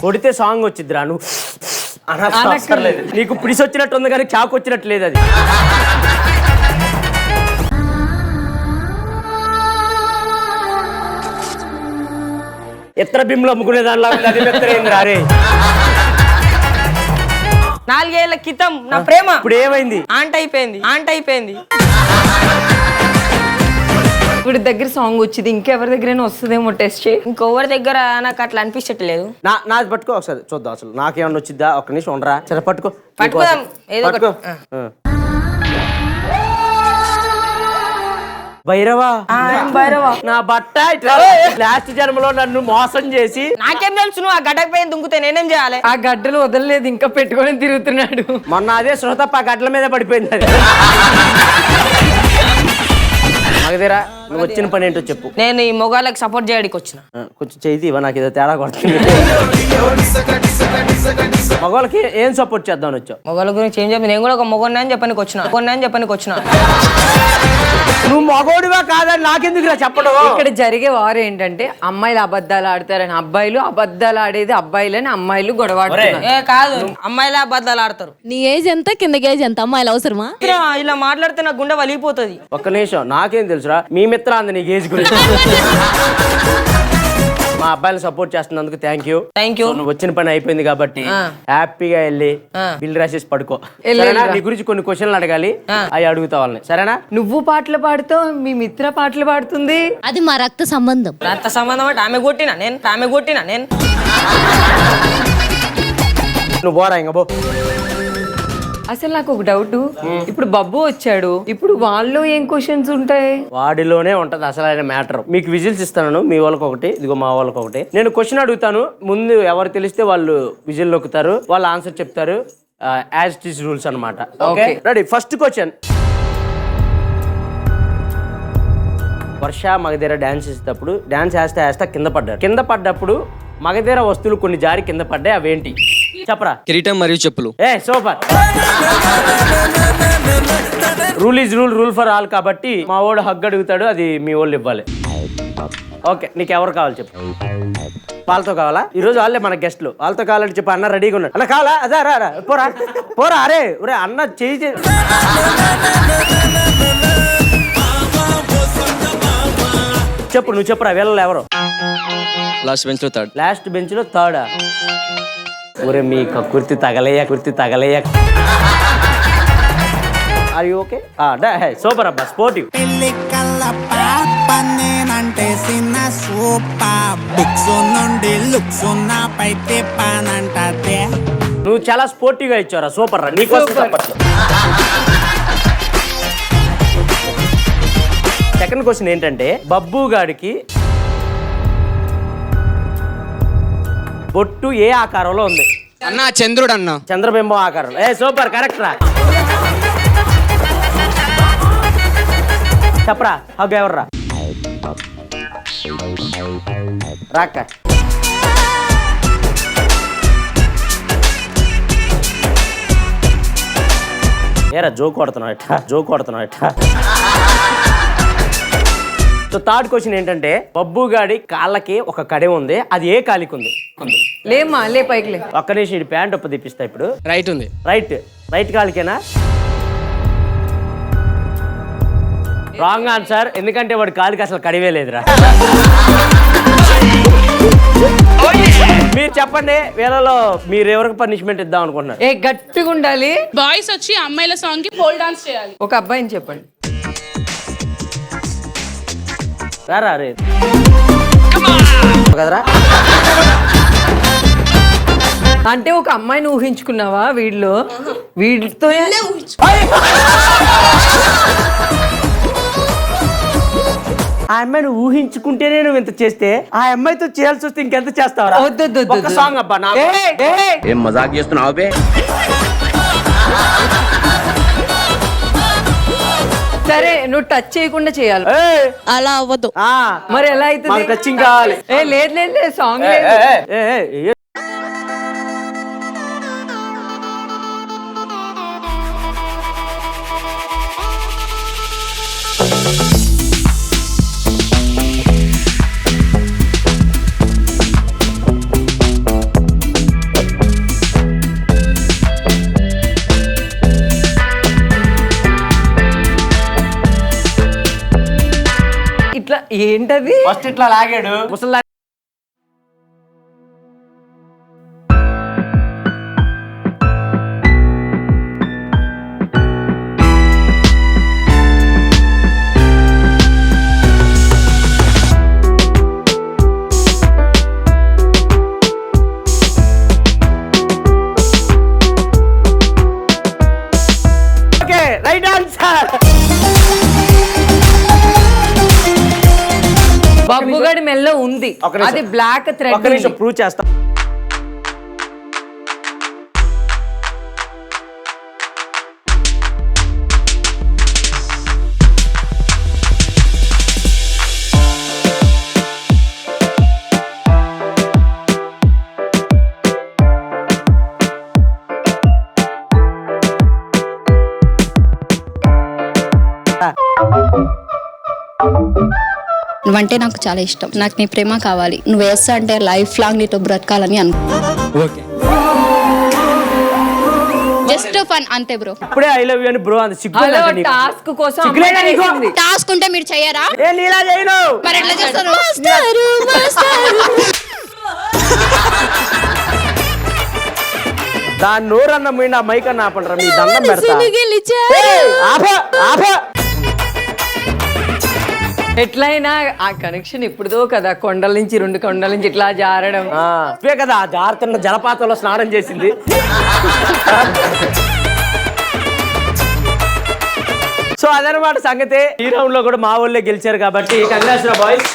కొడితే సాంగ్ వచ్చిద్దిరా, నువ్వు అనక్కర్లేదు. నీకు పిడిసి వచ్చినట్టు ఉంది కానీ చాకు వచ్చినట్టు లేదు. అది ఎత్ర బిమ్లు అమ్ముకునే దానిలా రే. 4 ఏళ్ల క్రితం నా ప్రేమ ఇప్పుడు ఏమైంది? ఆంట్ అయిపోయింది. ఇప్పుడు దగ్గర సాంగ్ వచ్చింది, ఇంకెవరి దగ్గరైనా వస్తుందేమో టెస్ట్ చేయి. ఇంకొవరి దగ్గర నాకు అట్లా అనిపించట్లేదు. నాది పట్టుకో ఒకసారి చూద్దాం అసలు నాకేమన్నా వచ్చిద్దా. ఒక్క నిమిషం ఉండరా. సరే పట్టుకోదాం ఏదో ఒకటి. భైరవా, నా బట్ట లాస్ట్ జన్మలో నన్ను మోసం చేసి. నాకేం తెలుసు, నువ్వు ఆ గడ్డకు పోయి దుంకుతే నేనేం చేయాలి? ఆ గడ్డలు వదలలేదు, ఇంకా పెట్టుకొని తిరుగుతున్నాడు. మొన్న అదే శ్రోతప్ప ఆ గడ్డల మీద పడిపోయింది. అది మగధీరా, నువ్వు వచ్చిన పని ఏంటో చెప్పు. నేను ఈ మొగాళ్ళకి సపోర్ట్ చేయడానికి వచ్చిన. కొంచెం చేయి ఇవ్వ, నాకు ఏదో తేడా కొడుతుంది. మగవాళ్ళకి ఏం సపోర్ట్ చేద్దామని వచ్చావు? మొగాళ్ళ గురించి ఏం చెప్పి, నేను కూడా ఒక మొగోడిని అని చెప్పడానికి వచ్చిన. నువ్వు మగోడివా కాదని నాకెందుకురా చెప్పడం? ఇక్కడ జరిగే వారు ఏంటంటే అమ్మాయిలు అబద్ధాలు ఆడతారని అబ్బాయిలు, అబద్ధాలు ఆడేది అబ్బాయిలని అమ్మాయిలు గొడవ ఆడుతున్నారు. కాదు, అమ్మాయిలే అబద్ధాలు ఆడతారు. నీ ఏజ్ ఎంత, కింద ఏజ్ ఎంత? అమ్మాయిలు అవసరమా? ఇలా మాట్లాడితే నా గుండె వలిగిపోతుంది. ఒక్క నిమిషం, నాకేం తెలుసురా మీ మిత్ర అంది నీకు ఏజ్ గురించి. మా అబ్బాయిని సపోర్ట్ చేస్తున్నందుకు థ్యాంక్ యూ. Thank you. నువ్వు వచ్చిన పని అయిపోయింది కాబట్టి హ్యాపీగా వెళ్ళి బిల్ రాసేసి పడుకో. సరేనా? నీ గురించి కొన్ని క్వశ్చన్లు అడగాలి, అవి అడుగుతా వాళ్ళని. సరేనా? నువ్వు పాటలు పాడుతావు, మీ మిత్ర పాటలు పాడుతుంది. అది మా రక్త సంబంధం. రక్త సంబంధం అంటే ఆమె కొట్టినా నేను నువ్వు పోరా ఇంకా పో. అసలు నాకు ఒక డౌట్, ఇప్పుడు బబ్బు వచ్చాడు, ఇప్పుడు వాళ్ళు ఏం క్వశ్చన్స్ ఉంటాయి? వాడిలోనే ఉంటది అసలైన మ్యాటర్. మీకు విజిల్స్ ఇస్తాను, మీ వాళ్ళకి ఒకటి, ఇదిగో మా వాళ్ళకి ఒకటి. నేను క్వశ్చన్ అడుగుతాను, ముందు ఎవరు తెలిస్తే వాళ్ళు విజిల్ నొక్కుతారు, వాళ్ళు ఆన్సర్ చెప్తారు. యాజ్ ఇట్ ఈస్ రూల్స్ అనమాట. Okay, ready? First question. Varsha Magadheera dance చేసేటప్పుడు డాన్స్ వేస్తా కింద పడ్డాడు. కింద పడ్డప్పుడు మగధీర వస్తువులు కొన్ని జారి కింద పడ్డాయి, అవేంటి? చెప్పరా. కిరీటం మరియు చెప్పులు. Super. Rule is rule for all కాబట్టి మా వాడు హగ్ అడుగుతాడు, అది మీ వాళ్ళు ఇవ్వాలి. ఓకే, నీకు ఎవరు కావాలి చెప్పు. వాళ్ళతో కావాలా? ఈ రోజు వాళ్ళే మన గెస్ట్లు. వాళ్ళతో కావాలంటే చెప్పు. అన్న రెడీగా ఉన్నాడు. అన్న కావాలా? అదే రా పోరా పోరా. అరే ఒరే అన్న చేయి. చెప్పు, నువ్వు చెప్పురా. వీళ్ళలో ఎవరు? లాస్ట్ బెంచ్ లో థర్డ్. లాస్ట్ బెంచ్ లో థర్డా? ఒరే మీ కుర్తి తగలయ్యా. Are you okay? సూపర్ అబ్బా, స్పోర్టివ్. నువ్వు చాలా స్పోర్టివ్ గా ఇచ్చారా, సూపర్ రా. నీకోసం సెకండ్ క్వశ్చన్ ఏంటంటే, బబ్బు గాడికి బొట్టు ఏ ఆకారంలో ఉంది? అన్న చంద్రుడు అన్న. చంద్రబింబం ఆకారం. సూపర్, కరెక్ట్ రా. చెప్పరా, హగ్ ఎవర్రా? రాక్క. ఏరా జోక్ కొడుతున్నావు ఎట్టా. సో థర్డ్ క్వశ్చన్ ఏంటంటే, బబ్బు గాడి కాళ్ళకి ఒక కడే ఉంది, అది ఏ కాలికి ఉంది? లేమ్మా, లే పైకి లే. ఒక్క నిమిషం, ఇది ప్యాంట్ ఒప్ప తెప్పిస్తా ఇప్పుడు. రైట్ ఉంది. రైట్ కాలికేనా? రాంగ్ ఆన్సర్, ఎందుకంటే వాడి కాలికి అసలు కడివే లేదురా. మీరు చెప్పండి, వీళ్ళలో మీరు ఎవరికి పనిష్మెంట్ ఇద్దాం అనుకుంటున్నారు? గట్టిగా ఉండాలి. బాయ్స్ వచ్చి అమ్మాయిల సాంగ్ కి పోల్ డాన్స్ చేయాలి. ఒక అబ్బాయిని చెప్పండి. రారా రే కదరా. అంటే ఒక అమ్మాయిని ఊహించుకున్నావా వీళ్ళతో? ఆ అమ్మాయిని ఊహించుకుంటేనే నువ్వు ఇంత చేస్తే, ఆ అమ్మాయితో చేయాల్సి వస్తే ఇంకెంత చేస్తావా? ఒక సాంగ్ అబ్బా. ఏం మజాక్ చేస్తున్నావు బే? సరే, నువ్వు టచ్ చేయకుండా చేయాలి. అలా అవ్వదు. మరి ఎలా అవుతుంది? టచింగ్ కావాలి. లేదు సాంగ్. ఇట్లా ఏంటది? ఫస్ట్ ఇట్లా లాగాడు ముసలి. Okay, right answer. బబ్బుగడి మెల్లో ఉంది, అది బ్లాక్ థ్రెడ్. ప్రూవ్ చేస్తా. నువ్వంటే నాకు చాలా ఇష్టం. నాకు నీ ప్రేమ కావాలి. నువ్వు వేస్తా అంటే లైఫ్ లాంగ్ నీతో బ్రతకాలని ఓకే. జస్ట్ ఫన్ అంతే బ్రో. ఇప్పుడే ఐ లవ్ యూ అని బ్రో అంత టాస్క్ కోసం టాస్క్ ఉంటే మీరు చెయ్యరా? నీలా చేయను. మరి ఎట్లా చేస్తారు? దాని నోరన్న పోయిన మైక్ అన్న ఆపండ్రా, మీ దండం పెడతా. ఏయ్, ఆపు, ఆపు. ఎట్లయినా ఆ కనెక్షన్ ఇప్పుడుదో కదా, కొండల నుంచి 2 కొండల నుంచి ఇట్లా జారడం. ఇవే కదా జారుతున్న జలపాతంలో స్నానం చేసింది. సో అదనమాట సంగతి. ఈ రౌండ్ లో కూడా మా ఊళ్ళే గెలిచారు కాబట్టి కంగ్రాట్స్ బాయ్స్.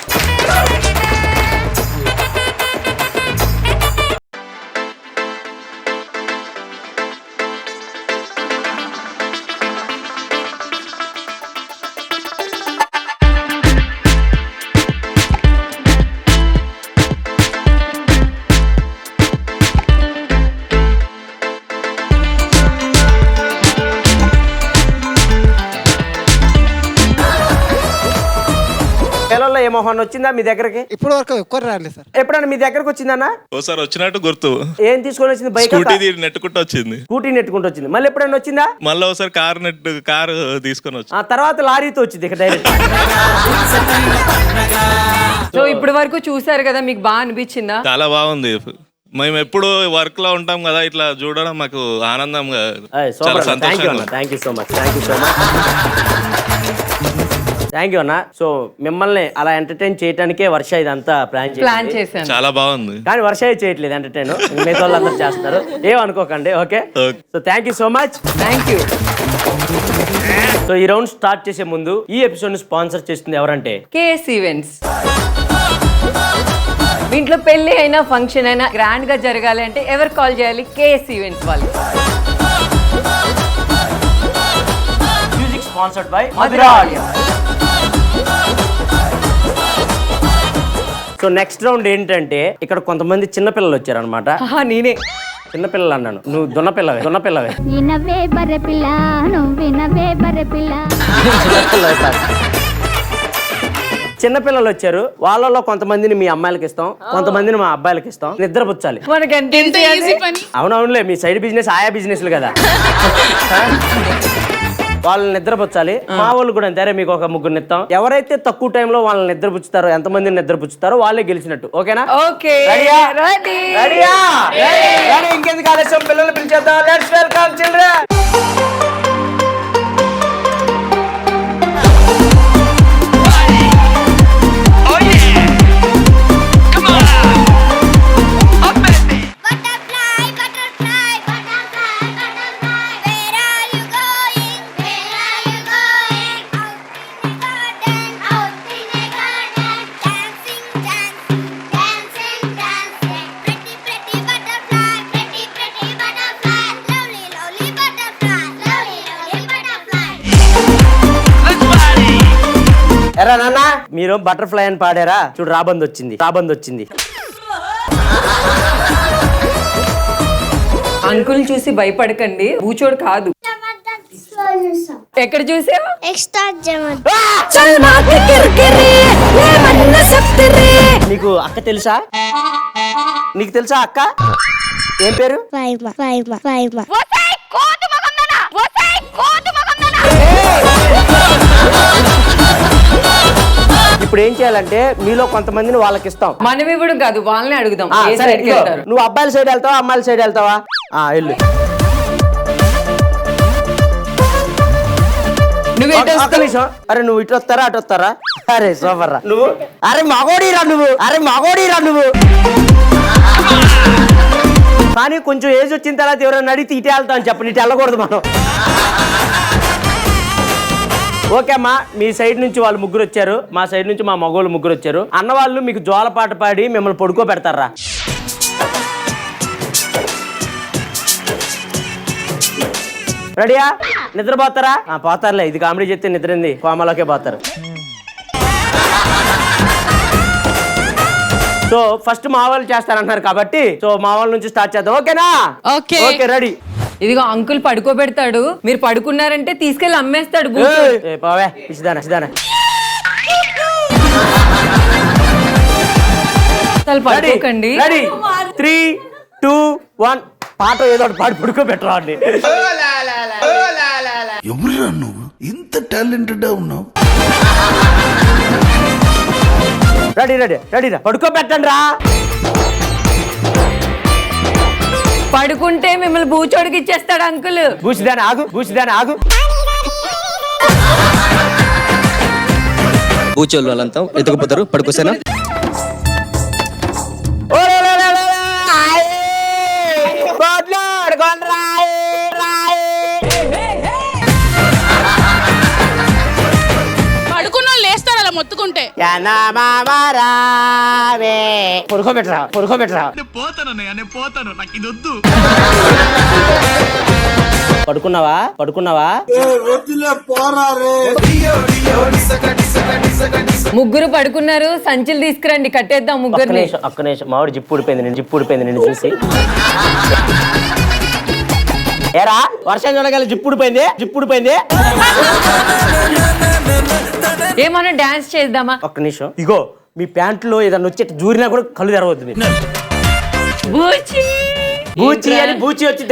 పిల్లల్లో ఏ మొహన్ వచ్చిందా మీ దగ్గరకి? ఇప్పుడు వరకు ఎక్కువ రాలేదు సార్. ఎప్పుడైనా మీ దగ్గరకు వచ్చిందన్నా? ఓసారి వచ్చినట్టు గుర్తు. ఏం తీసుకొని వచ్చింది? బైక్, స్కూటీ నెట్టుకుంటూ వచ్చింది. స్కూటీ నెట్టుకుంటూ వచ్చింది. మళ్ళీ ఎప్పుడైనా వచ్చిందా? మళ్ళీ ఒకసారి కారు తీసుకొని వచ్చి ఆ తర్వాత లారీతో వచ్చింది ఇక డైరెక్ట్. సో ఇప్పటి వరకు చూసారు కదా, మీకు బాగా అనిపించిందా? చాలా బాగుంది. మేము ఎప్పుడు వర్క్ లో ఉంటాం కదా, ఇట్లా చూడడం మాకు ఆనందంగా చాలా సంతోషంగా. Thank you so much. Thank you అన్న. సో మిమ్మల్ని అలా ఎంటర్టైన్ చేయడానికే వర్ష ఇదంతా ప్లాన్ చేశాను. చాలా బాగుంది. కానీ వర్ష చేయట్లేదు ఎంటర్టైన్, మిగతా వాళ్ళందరూ చేస్తారు. ఏమనుకోకండి. Okay, so thank you so much. Thank you. So ఈ రౌండ్ స్టార్ట్ చేసే ముందు ఈ ఎపిసోడ్ ని స్పాన్సర్ చేస్తుంది ఎవరంటే కేఎస్ ఈవెంట్స్. మీ ఇంట్లో పెళ్లి అయినా ఫంక్షన్ అయినా గ్రాండ్ గా జరగాలి అంటే ఎవరు కాల్ చేయాలి? కేఎస్ ఈవెంట్స్ వాళ్ళు. Music sponsored by Madhura audio. So next round ఏంటంటే ఇక్కడ కొంతమంది చిన్నపిల్లలు వచ్చారనమాట. నేనే చిన్నపిల్లలు అన్నాను, నువ్వు దున్నపిల్లవే. చిన్నపిల్లలు వచ్చారు. వాళ్ళలో కొంతమందిని మీ అమ్మాయిలకి ఇస్తాం, కొంతమందిని మా అబ్బాయిలకి ఇస్తాం. నిద్రపుచ్చాలి. అవునవునులే, మీ సైడ్ బిజినెస్ ఆయా బిజినెస్లు కదా. వాళ్ళని నిద్రపుచ్చాలి. మా వాళ్ళు కూడా అంతే. మీకు ఒక 3 ఇస్తాం. ఎవరైతే తక్కువ టైంలో వాళ్ళని నిద్రపుచ్చుతారో, ఎంతమందిని నిద్రపుచ్చుతారో వాళ్ళే గెలిచినట్టు. ఓకేనా? ఓకే. ఇంకెందుకు ఆలస్యం, పిల్లలు పిలిచేద్దాం. Let's welcome children. ఎరా నాన్న, మీరు బటర్ఫ్లై అని పాడారా? చూడు, రాబంద్ వచ్చింది. అంకుల్ చూసి భయపడకండి, కూచోడు కాదు. ఎక్కడ చూసావు? నీకు అక్క తెలుసా? నీకు తెలుసా అక్క? ఏం పేరు? ఇప్పుడు ఏం చేయాలంటే మీలో కొంతమందిని వాళ్ళకి ఇస్తాం. మనం ఇవ్వడం కాదు, వాళ్ళని అడుగుదాం. నువ్వు అబ్బాయిల సైడ్ వెళ్తావా, అమ్మాయిల సైడ్ వెళ్తావా? వెళ్ళు. అరే నువ్వు ఇటు వస్తారా అటు వస్తారా? అరే సూపర్ రా నువ్వు. అరే మగోడిరా నువ్వు. కానీ కొంచెం ఏజ్ వచ్చిన తర్వాత ఎవరైనా అడిగితే ఇటే వెళ్తాం చెప్పండి, ఇటు వెళ్ళకూడదు మనం. ఓకే అమ్మా, మీ సైడ్ నుంచి వాళ్ళు 3 వచ్చారు, మా సైడ్ నుంచి మా మగోళ్ళు 3 వచ్చారు. అన్న వాళ్ళు మీకు జోల పాట పాడి మిమ్మల్ని పడుకోబెడతారా? రెడీయా? నిద్రపోతారా? పోతారులే, ఇది కామెడీ చెప్తే నిద్రంది, కోమలోకే పోతారు. సో ఫస్ట్ మా వాళ్ళు చేస్తారంటున్నారు కాబట్టి సో మా వాళ్ళ నుంచి స్టార్ట్ చేద్దాం. ఓకేనా? Okay ready. ఇదిగో అంకుల్ పడుకోబెడతాడు, మీరు పడుకున్నారంటే తీసుకెళ్లి అమ్మేస్తాడు. పోవే ఇసిదానా. పడుకోకండి. 3, 2, 1 పాట ఏదో పాడి పడుకోబెట్టరా అండి. ఎవరురా నువ్వు ఇంత టాలెంటెడ్ ఉన్నావు? రెడీ రా, పడుకోబెట్టండి రా. పడుకుంటే మిమ్మల్ని బూచోడికి ఇచ్చేస్తాడు అంకుల్. బూచిదాని ఆగు, బూచిదాని ఆగు. బూచోళ్ళు వాళ్ళంతా ఎత్తుకుపోతారు, పడుకోసేనా? పడుకున్న లేస్తారు అలా మొత్తుకుంటే. పడుకోబెట్టరా, పడుకోబెట్టరా. పడుకున్నావా, పడుకున్నావా? ముగ్గురు పడుకున్నారు, సంచులు తీసుకురండి, కట్టేద్దాం ముగ్గురిని. ఒక్క నిమిషం, మామిడి జిప్పు ఊడిపోయింది, నేను జిప్పు ఊడిపోయింది నేను చూసి. ఏరా వర్షం చూడగల జిప్పు ఊడిపోయింది, జిప్పు ఊడిపోయింది. ఏమన్నా డాన్స్ చేద్దామా? ఒక్క నిమిషం. ఇగో మీ ప్యాంట్లో ఏదన్నా వచ్చి జూరినా కూడా కళ్ళు తెరవద్దు మీరు. బూచి బూచి అని బూచి వచ్చి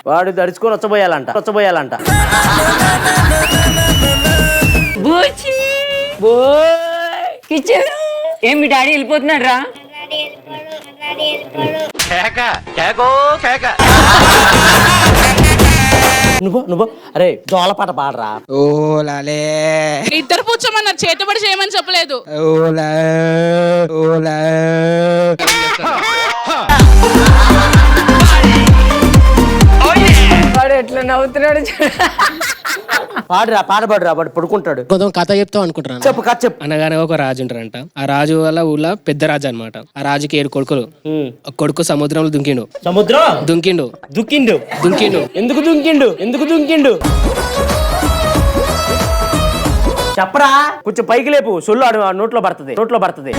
వాడు దడుచుకొని వచ్చబోయాలంట, వచ్చబోయాలంట. బూచి ఏం మీ డాడీ వెళ్ళిపోతున్నాడు రా? నువ్వు అరే జోలపాట పాడరా. ఓ లాలే ఇద్దరు కూర్చోమన్నారు, చేతుబడి చేయమని చెప్పలేదు. ఓలా ఓలా వాడు ఎట్లా నవ్వుతున్నాడు. పాడరా, పాడబడరా, వాడు పడుకుంటాడు. కొంచెం కథ చెప్తాం అనుకుంటున్నాను. చెప్పు, కథ చెప్పు. అనగానే ఒక రాజు ఉంటారంట. ఆ రాజు వల్ల ఊళ్ళో పెద్ద రాజు అనమాట. ఆ రాజుకి 7 కొడుకులు. ఒక కొడుకు సముద్రంలో దుంకిండు. సముద్రం దుంకిండు దుక్కిండు దుంకిండు ఎందుకు దుంకిండు, ఎందుకు దుంకిండు చెప్పరా. కొంచెం పైకి లేపు, సొల్లు ఆడు నోట్లో పడుతుంది, నోట్లో పడుతుంది.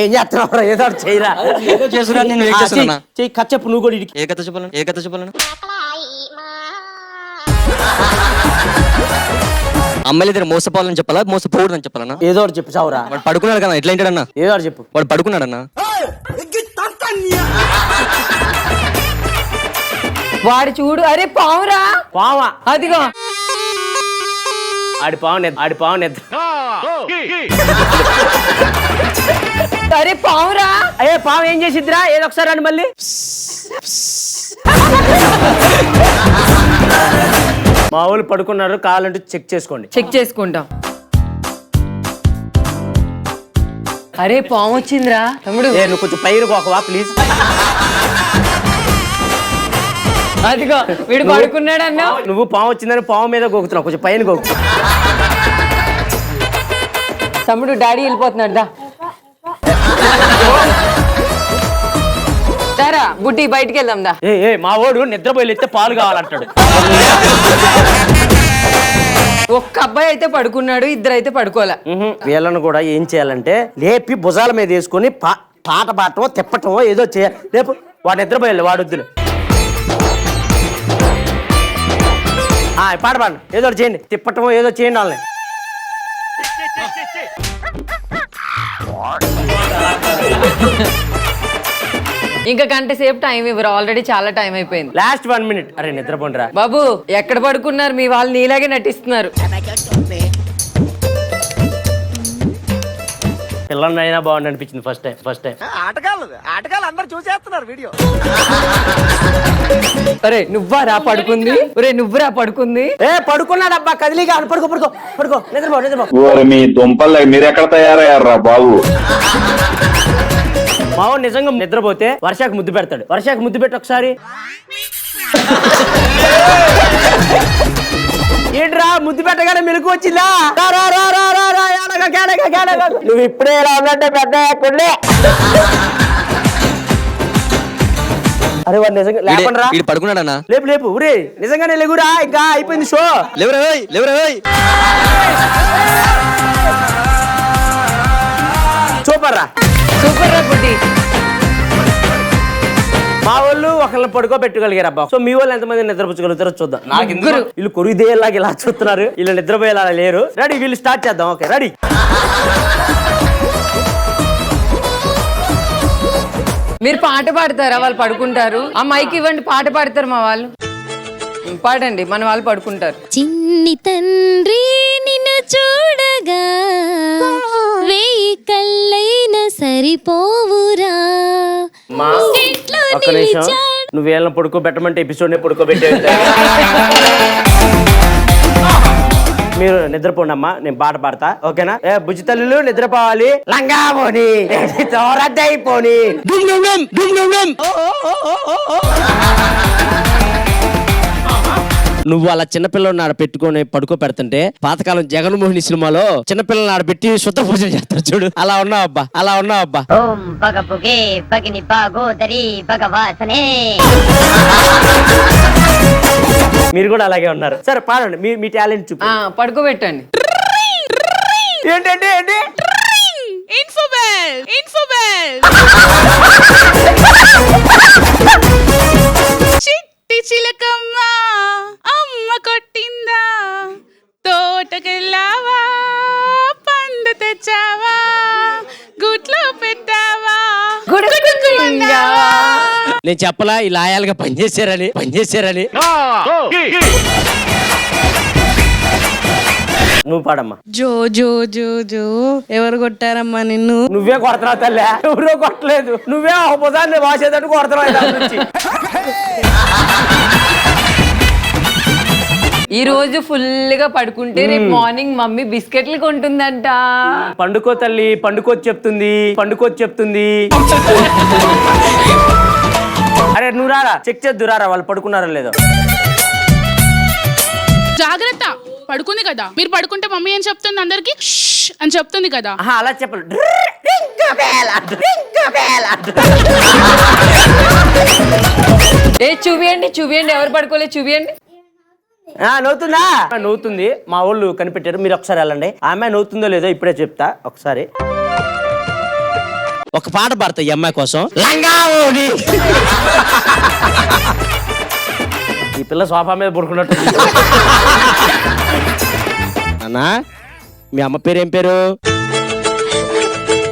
ఏం చేస్తున్నావు? ఏదో చేయరా, ఏదో చేస్తున్నా, నేను ఏం చేస్తున్నా? చెయ్యి, కథ చెప్పు నువ్వు కూడా. ఏ కథ చెప్పాలను, ఏ కథ చెప్పాలను? అమ్మాయిలు ఇద్దరు మోసపోవాలని చెప్పాలా, మోసపోకూడదని చెప్పాలన్నా? ఏదో ఒకటి చెప్పు చావురా. వాడు పడుకున్నాడు కదా, ఎట్లా ఏంటన్నా? ఏదో ఒకటి చెప్పు. వాడు పడుకున్నాడన్నా. వాడు చూడు, అరే పావురా, పావా అదిగో ఆడి పావు, ఆడి పావు నెత్త. అరే పావురా. అయ్యే పావు ఏం చేసిద్దిరా? ఏదో ఒకసారి అని మళ్ళీ. మా వాళ్ళు పడుకున్నారు, కావాలంటే చెక్ చేసుకోండి. చెక్ చేసుకుంటాం. అరే పాము వచ్చిందిరా తమ్ముడు. నువ్వు కొంచెం పైరు కోకవా ప్లీజ్. అదిగో వీడు పడుకున్నాడు అన్నా. నువ్వు పాము వచ్చిందని పాము మీద గోకుతున్నావు, కొంచెం పైన గోకు. తమ్ముడు డాడీ వెళ్ళిపోతున్నాడు దా. సరా బుడ్డి బయటికి వెళ్దాం దా. ఏ మా వాడు నిద్రపోయి లేస్తే పాలు కావాలంటాడు. ఒక్క అబ్బాయి అయితే పడుకున్నాడు, ఇద్దరు అయితే పడుకోలే. వీళ్ళను కూడా ఏం చేయాలంటే లేపి భుజాల మీద వేసుకొని పాట పాడటమో తిప్పటమో ఏదో చేయాలి. రేపు వాడు నిద్రపోయాలి, వాడు వద్దులు. పాట పాడండి, ఏదో ఒకటి చేయండి, తిప్పటమో ఏదో చేయండి వాళ్ళని. ఇంకా గంట సేపు టైం ఇవ్వరు, ఆల్రెడీ చాలా టైం అయిపోయింది. Last 1 minute. అరే నిద్రపోండిరా బాబు. ఎక్కడ పడుకున్నారు? మీ వాళ్ళు నీలాగే నటిస్తున్నారు. పిల్లల్ని అయినా బాగుంది అనిపించింది ఫస్ట్ టైం. ఆటగాళ్ళు అందరు చూసేస్తున్నారు వీడియో. అరే నువ్వరా పడుకుంది? ఒరే నువ్వురా పడుకుంది? పడుకున్నాడబ్బా, కదిలిగా. పడుకో పడుకో పడుకో, నిద్రపో. మీ దుంపల్లో మీరెక్కడ తయారయ్యారా బాబు? మావాడు నిజంగా నిద్రపోతే వర్షాకు ముద్దు పెడతాడు. వర్షాకు ముద్దు పెట్టి ఒకసారి. ఏంట్రా ముద్దు పెట్టగానే మెలకు వచ్చిందా? నువ్వు ఇప్పుడే ఇలా ఉన్నట్టే పెద్ద. అరే వాడు నిజంగా లేకుండా పడుకున్నాడన్నా. లేపు లేపు, ఊరే నిజంగానే లేగురా, ఇంకా అయిపోయింది షో. లేవరా సూపర్ రా, సూపర్ రా బుడ్డి. మా వాళ్ళు ఒకళ్ళని పడుకోబెట్టగలిగారు అబ్బా. సో మీ వాళ్ళు ఎంతమంది నిద్రపుచ్చగలుగుతారో చూద్దాం. నాకు వీళ్ళు కొరిదేలాగా ఇలా చూస్తున్నారు, వీళ్ళు నిద్రపోయేలా లేరు. రెడీ, వీళ్ళు స్టార్ట్ చేద్దాం. Okay ready. మీరు పాట పాడతారా? వాళ్ళు పడుకుంటారు. ఆ మైక్ ఇవ్వండి, పాట పాడతారు మా వాళ్ళు. పాడండి, మన వాళ్ళు పడుకుంటారు. చిన్ని తండ్రి నిన్ను చూడగా 1000 కళ్ళైన సరి సరిపోవురా మా ఒక్క నిమిషం, నువ్వు ఏళ్ళ పడుకోబెట్టమంటే ఎపిసోడ్ పడుకోబెట్టే మీరు నిద్రపోండి అమ్మా, నేను పాట పాడతా ఓకేనా? ఏ బుజ్జి తల్లులు నిద్రపోవాలి, లంగా పోని తోరద్దయిపోని. నువ్వు అలా చిన్నపిల్లలు ఆడ పెట్టుకొని పడుకో పెడుతుంటే పాతకాలం జగన్మోహిని సినిమాలో చిన్నపిల్లలు ఆడ పెట్టి శుద్ధ పూజలు చేస్తారు చూడు, అలా ఉన్నావు అబ్బా, అలా ఉన్నావు అబ్బా. ఓం భగపుగే భగిని బాగోదరి భగవాసనే. మీరు కూడా అలాగే ఉన్నారు. సరే పాడండి, మీ టాలెంట్ చూపి. పడుకోబెట్టండి. ఏంటంటే ఏంటి? ఇన్ఫోబెల్ ఇన్ఫోబెల్. చిట్టి చిలకమ్మ అమ్మ కొట్టిందా, తోటకెళ్ళావా పండు తెచ్చావా, గుట్లో పెట్టావా. నేను చెప్పలా ఈ లాయాలుగా పనిచేశారని. నువ్వు పాడమ్మా. జో జో జో జో ఎవరు కొట్టారమ్మా నిన్ను? నువ్వే కొడుతున్నావు తల్లి, ఎవరో కొట్టలేదు, నువ్వే ఒక బుధాన్ని వాసేటట్టు కొడుతున్నావు. ఈ రోజు ఫుల్ గా పడుకుంటే రేపు మార్నింగ్ మమ్మీ బిస్కెట్లు కొంటుందంట. పండుకో తల్లి, పండుకోవచ్చు చెప్తుంది. అరే నువ్వు రారా, చెక్ చేద్దు రారా, వాళ్ళు పడుకున్నారో లేదో. జాగ్రత్త, పడుకుంది కదా. మీరు పడుకుంటే మమ్మీ ఏం చెప్తుంది అందరికి అని చెప్తుంది కదా. అలా చెప్పాలి. చూపియండి ఎవరు పడుకోలేదు చూపియండి. నవ్వుతుంది, మా వాళ్ళు కనిపెట్టారు, మీరు ఒకసారి వెళ్ళండి. ఆమె నవ్వుతుందో లేదో ఇప్పుడే చెప్తా. ఒకసారి ఒక పాట పాడతా ఈ అమ్మాయి కోసం. ఈ పిల్ల సోఫా మీద పడుకున్నట్టు. అన్నా మీ అమ్మ పేరు ఏం పేరు?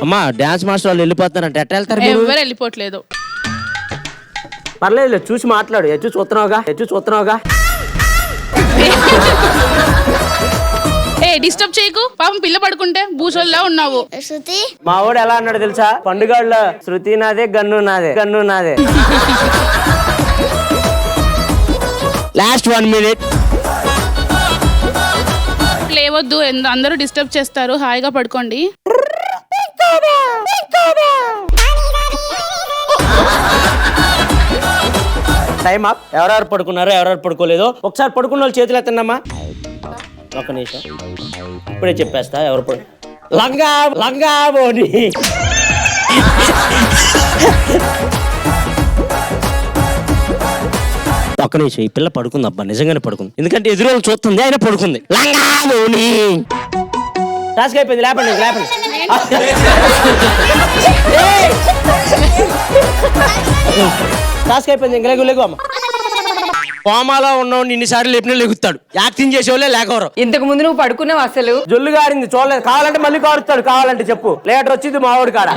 అమ్మా డాన్స్ మాస్టర్ వాళ్ళు వెళ్ళిపోతున్నారంట, ఎట్లా వెళ్తారు? ఎవరు వెళ్ళిపోవట్లేదు. పర్లేదు చూసి మాట్లాడు. ఎచ్చు చూస్తున్నావుగా. డిస్టర్బ్ చేయకు, పాపం పిల్ల పడుకుంటే భూసోల్లా ఉన్నావు. మా వాడు ఎలా అన్నాడు తెలుసా? పండుగల్లో శృతి నాదే గన్ను నాదే. Last 1 minute. లేవద్దు, అందరూ డిస్టర్బ్ చేస్తారు, హాయిగా పడుకోండి. Time up. ఎవరెవరు పడుకున్నారో ఎవరెవరు పడుకోలేదో ఒకసారి పడుకున్న వాళ్ళు చేతులు ఎత్తండమ్మా. ఒక నిమిషం, ఇప్పుడే చెప్పేస్తా ఎవరు లంగా బోని. ఒక్క నిమిషం, ఈ పిల్ల పడుకుంది అబ్బా, నిజంగానే పడుకుంది. ఎందుకంటే ఎదురు వాళ్ళు చూస్తుంది, ఆయన పడుకుంది. లంగా బోని. టాస్క్ అయిపోయింది, లేపండి. టాస్క్ అయిపోయింది, ఇంక లేగు అమ్మ. కోమాలో ఉన్నవాడిని ఇన్నిసార్లు లేపినా లెగుతాడు. యాక్టింగ్ చేసేవాళ్ళే లేకవరు. ఇంతకు ముందు నువ్వు పడుకున్నావు అసలు? జొల్లు గారింది చూడలేదు. కావాలంటే మళ్ళీ కారుస్తాడు, కావాలంటే చెప్పు. లేటర్ వచ్చింది మావాడు కాడ.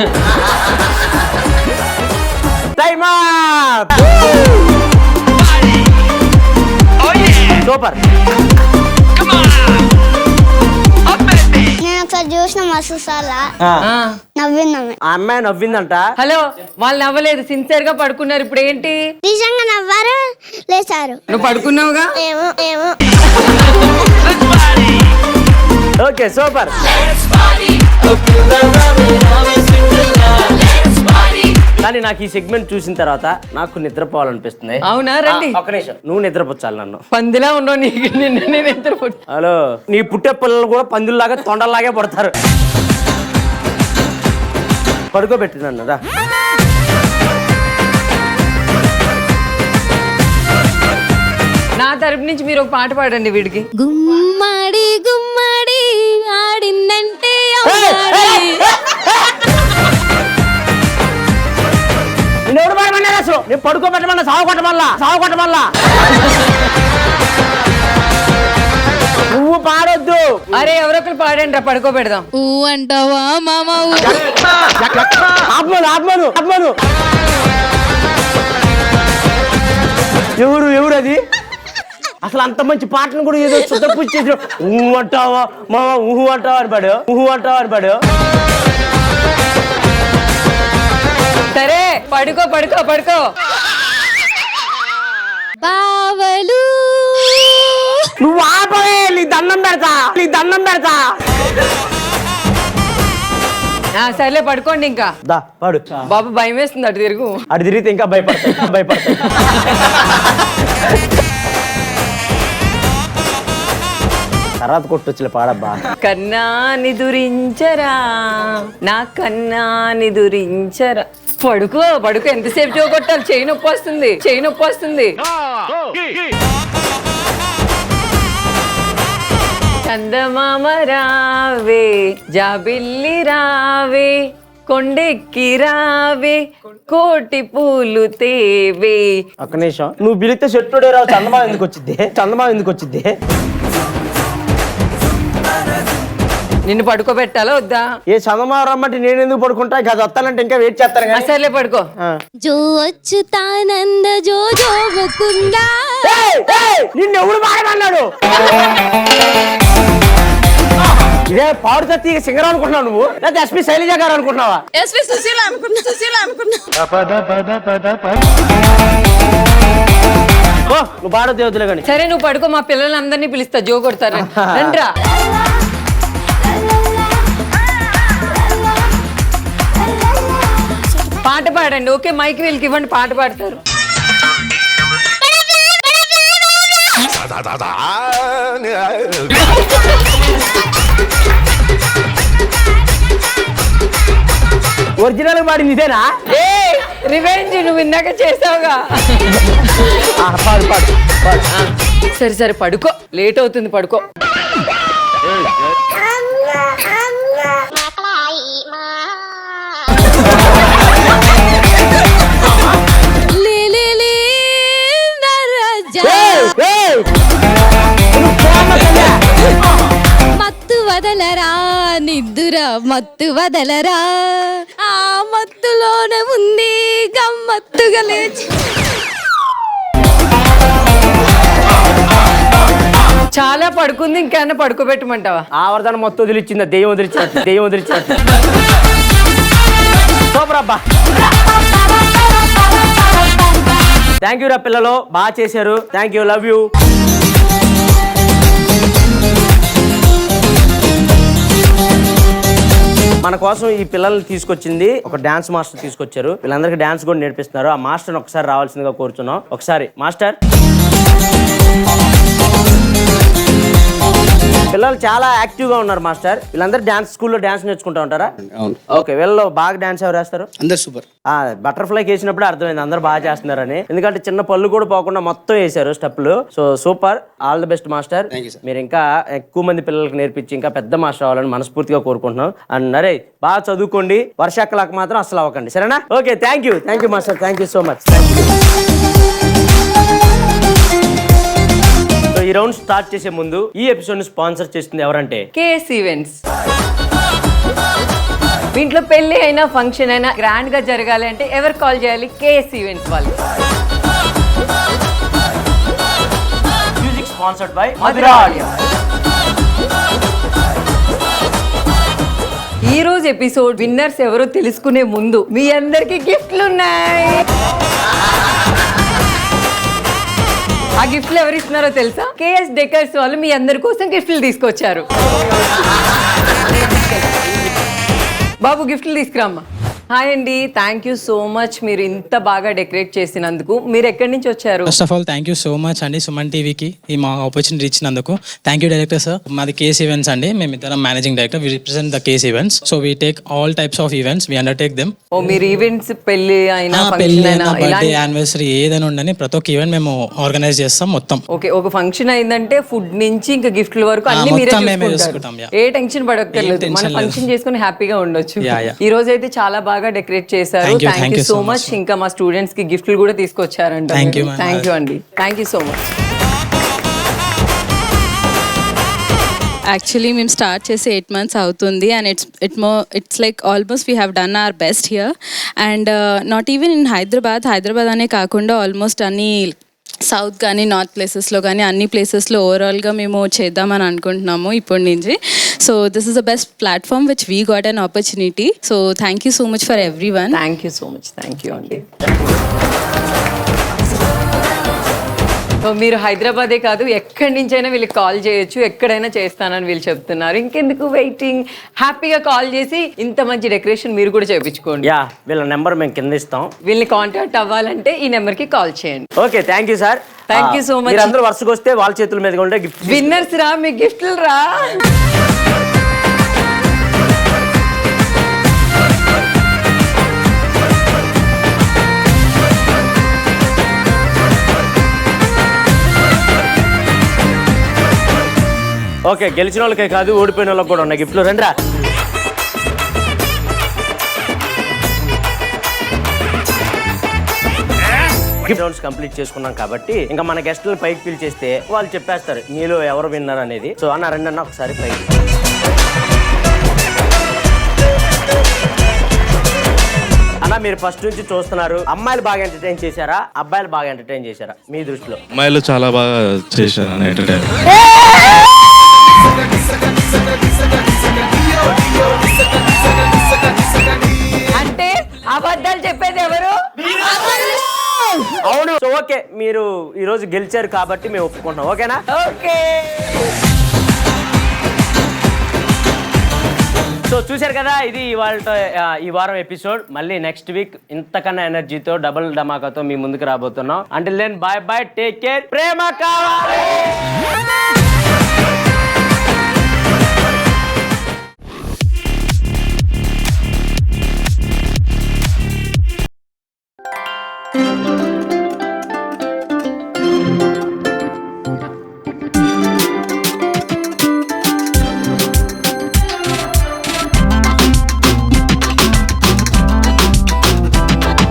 సూపర్. నేను ఒకసారి చూసిన మసాలా నవ్వింది. ఆ అమ్మాయి నవ్విందంట. హలో, వాళ్ళు నవ్వలేదు, సిన్సియర్ గా పడుకున్నారు. ఇప్పుడు ఏంటి? నిజంగా నవ్వారు, లేచారు. నువ్వు పడుకున్నావుగా? ఏమో. Okay super. కానీ నాకు ఈ సెగ్మెంట్ చూసిన తర్వాత నాకు నిద్రపోవాలనిపిస్తుంది. అవునా? రండి. ఒక్క నిమిషం, నువ్వు నిద్రపోచ్చాలి నన్ను. పందిలా ఉన్నావు నీకు, నిన్న నిద్రపో. హలో, నీ పుట్టే పిల్లలు కూడా పందుల్లాగా తొండల్లాగే పడతారు. పడుకోబెట్టి నన్ను రా. నా తరపు నుంచి మీరు ఒక పాట పాడండి వీడికి. గుమ్మడి గుమ్మడి ఆడిందంటే ఎవరు పాడమన్నారు అసలు? నేను పడుకోబెట్టమన్నా సాగు కొట్టమల్లా. నువ్వు పాడొద్దు. అరే ఎవరొకరు పాడండి రా, పడుకోబెడదాం. ఊ అంటావా మామ? ఆత్మను ఎవరు అది? అసలు అంత మంచి పాటను కూడా ఏదో శుద్ధపుచ్చేసి ఊహు అంటావా మామ, ఊహు అంటావా అని పాడు. సరే పడుకో పడుకో పడుకో. బావలు నువ్వు ఆపవే, నీ దండం పెడతా, నీ దండం పెడతా. సర్లే పడుకోండి ఇంకా. దా పడు. బాబు భయం వేస్తుంది, అటు తిరుగు. అటు తిరిగితే ఇంకా భయపడతా. తర్వాత కొట్టొచ్చులే పాడబ్బా. కన్నా నిదురించరా నా కన్నా నిదురించరా. పడుకో పడుకో, ఎంతసేపు జో కొట్టాలి, చేయి నొప్పి వస్తుంది. చందమామ రావే జాబిల్లి రావే కొండెక్కి రావే కోటి పూలు తేవే. ఒక్క నిమిషం, నువ్వు పిలిస్తే చెట్టుడే రావు, చందమా ఎందుకు వచ్చింది? నిన్ను పడుకోబెట్టాలా వద్దా? ఏ చందమా రమ్మంటే నేను ఎందుకు పడుకుంటా? ఇక అది వస్తానంటే ఇంకా వెయిట్ చేస్తాను. సర్లే పడుకో. జో వచ్చుతానంద జో జో ముకుందా. నిన్ను ఎవడు మాట్లాడు? ఇదే పాడుతా తీగ సింగర్ అనుకుంటున్నావు నువ్వు, లేదా ఎస్పీ శైలజ గారు అనుకుంటున్నావా? ఎస్పీ సుశీల అనుకున్నా. నువ్వు పాడో దేవతలే కానీ. సరే నువ్వు పడుకో, మా పిల్లలందరినీ పిలుస్తా, జో కొడతారు. రండ్రా. పాట పాడండి. ఓకే, మైక్ వీళ్ళకి ఇవ్వండి, పాట పాడతారు. ఒరిజినల్ పాడింది ఇదేనా? రివెంజ్ నువ్వు ఇందాక చేసావుగా. పాడు. సరే పడుకో, లేట్ అవుతుంది, పడుకో. మత్తు వదలరా నిద్దుర మత్తు వదలరా, ఆ మత్తులోనే ఉంది గమ్మత్తుగా లేచి. చాలా పడుకుంది, ఇంకేమన్నా పడుకోబెట్టమంటావా? ఆవర్తన మొత్తం వదిలిచ్చిందా? దెయ్యం వదిలిచ్చినట్టు. సూపర్ అబ్బా. థ్యాంక్ యూ రా పిల్లలు, బాగా చేశారు. Thank you, love you. మన కోసం ఈ పిల్లల్ని తీసుకొచ్చింది ఒక డాన్స్ మాస్టర్ తీసుకొచ్చారు. వీళ్ళందరికీ డాన్స్ కూడా నేర్పిస్తున్నారు. ఆ మాస్టర్ని ఒకసారి రావాల్సిందిగా కోరుతున్నాం. ఒకసారి మాస్టర్. పిల్లలు చాలా యాక్టివ్ గా ఉన్నారు మాస్టర్. వీళ్ళందరూ డాన్స్ స్కూల్లో డాన్స్ నేర్చుకుంటా ఉంటారా? ఓకే, వీళ్ళలో బాగా డాన్స్ ఎవరు వేస్తారు? అందరు సూపర్. బటర్ఫ్లై వేసినప్పుడు అర్థమైంది అందరు బాగా చేస్తున్నారని, ఎందుకంటే చిన్న పళ్ళు కూడా పోకుండా మొత్తం వేసారు స్టెప్లు. So super, all the best master. మీరు ఇంకా ఎక్కువ మంది పిల్లలకి నేర్పించి ఇంకా పెద్ద మాస్టర్ అవ్వాలని మనస్ఫూర్తిగా కోరుకుంటున్నాం. అండ్ నరే బాగా చదువుకోండి, వర్షాకలాకు మాత్రం అసలు అవ్వకండి, సరేనా? Okay, thank you master, thank you so much. ఈ రౌండ్ స్టార్ట్ చేసే ముందు ఈ ఎపిసోడ్ ని స్పాన్సర్ చేస్తుంది ఎవరంటే కేఎస్ ఈవెంట్స్. మీ ఇంట్లో పెళ్లి అయినా ఫంక్షన్ అయినా గ్రాండ్ గా జరగాలి అంటే ఎవరు కాల్ చేయాలి? కేఎస్ ఈవెంట్స్ వాళ్ళు. Music sponsored by Madhura audio. ఈ రోజు ఎపిసోడ్ విన్నర్స్ ఎవరో తెలుసుకునే ముందు మీ అందరికి గిఫ్ట్లు ఉన్నాయి. ఆ గిఫ్ట్లు ఎవరు ఇస్తున్నారో తెలుసా? కేఎస్ డెకర్స్ వాళ్ళు మీ అందరి కోసం గిఫ్ట్లు తీసుకొచ్చారు. బాబు గిఫ్ట్లు తీసుకురామ్మా. హాయ్ అండి, థ్యాంక్ యూ సో మచ్ మీరు ఇంత బాగా డెకరేట్ చేసినందుకు. మీరు ఎక్కడి నుంచి వచ్చారు? First of all thank you so much అండి సుమన్ టీవీకి ఈ మా ఆపర్చునిటీ ఇచ్చినందుకు. Thank you director sir. మాది కేస్ ఈవెంట్స్ అండి, మేము ఇద్దరం managing director. We represent the case events. So we take all types of events, we undertake them. ఓ మీరు ఈవెంట్స్ పెళ్లి అయినా బర్త్డే యానివర్సరీ ఏదైనా ఉండని ప్రతి ఒక్క ఈవెంట్ మేము ఆర్గనైజ్ చేస్తాం మొత్తం. ఓకే, ఒక ఫంక్షన్ అయిందంటే ఫుడ్ నుంచి ఇంకా గిఫ్ట్ల వరకు అన్ని మీరే చూసుకుంటాం. ఏ టెన్షన్ పడక్కర్లేదు, మన ఫంక్షన్ చేసుకుని హ్యాపీగా ఉండొచ్చు. ఈ రోజు అయితే చాలా బాగా డెకరేట్ చేశారు. Thank you so much. ఇంకా మా స్టూడెంట్స్ కి గిఫ్ట్లు కూడా తీసుకొచ్చారంట. థ్యాంక్ యూ అండి, thank you so much. Actually మేము స్టార్ట్ చేసి 8 months అవుతుంది and it's like almost we have done our best here and not even in Hyderabad అనే కాకుండా ఆల్మోస్ట్ అన్ని సౌత్ కానీ నార్త్ ప్లేసెస్లో కానీ అన్ని ప్లేసెస్లో ఓవరాల్గా మేము చేద్దామని అనుకుంటున్నాము ఇప్పటి నుంచి. So this is the best platform which we got an opportunity. So thank you so much for every one. Thank you so much. Thank you అండి. సో మీరు హైదరాబాదే కాదు ఎక్కడి నుంచైనా వీళ్ళకి కాల్ చేయొచ్చు, ఎక్కడైనా చేస్తానని వీళ్ళు చెప్తున్నారు. ఇంకెందుకు వెయిటింగ్, హ్యాపీగా కాల్ చేసి ఇంత మంచి డెకరేషన్ మీరు కూడా చేయించుకోండి. యా, వీళ్ళ నెంబర్ మేము కింద ఇస్తాం. వీళ్ళని కాంటాక్ట్ అవ్వాలంటే ఈ నెంబర్ కి కాల్ చేయండి. Okay, thank you sir. Thank you so much. మీరు అందరూ వరుసగా వస్తే వాళ్ళ చేతుల మీదుగా ఉంటే గిఫ్ట్ విన్నర్స్ రా, మీ గిఫ్ట్లు రా. ఓకే, గెలిచిన వాళ్ళకే కాదు ఓడిపోయిన వాళ్ళకి కూడా ఉన్నాయి గిఫ్ట్లు. రండిరా. గిఫ్ట్ రౌండ్స్ కంప్లీట్ చేసుకున్నాం కాబట్టి ఇంకా మన గెస్టులను పైకి పిలిచేస్తే వాళ్ళు చెప్పేస్తారు మీలో ఎవరు విన్నారు అనేది. సో అన్న రండి అన్న ఒకసారి పైకి. అన్న మీరు ఫస్ట్ నుంచి చూస్తున్నారు, అమ్మాయిలు బాగా ఎంటర్టైన్ చేశారా, అబ్బాయిలు బాగా ఎంటర్టైన్ చేశారా మీ దృష్టిలో? అమ్మాయిలు చాలా బాగా చేశారు ఎంటర్టైన్. అంటే అబద్ధాలు చెప్పేది ఎవరు? అవును. సో ఓకే, మీరు ఈ రోజు గెలిచారు కాబట్టి మేము ఒప్పుకుంటున్నాం. ఓకేనా? ఓకే. సో చూశారు కదా, ఇది ఈ వారం ఎపిసోడ్. మళ్ళీ నెక్స్ట్ వీక్ ఇంతకన్నా ఎనర్జీతో డబుల్ ధమాకాతో మీ ముందుకు రాబోతున్నాం. Until then bye bye, take care. ప్రేమ కావాలి.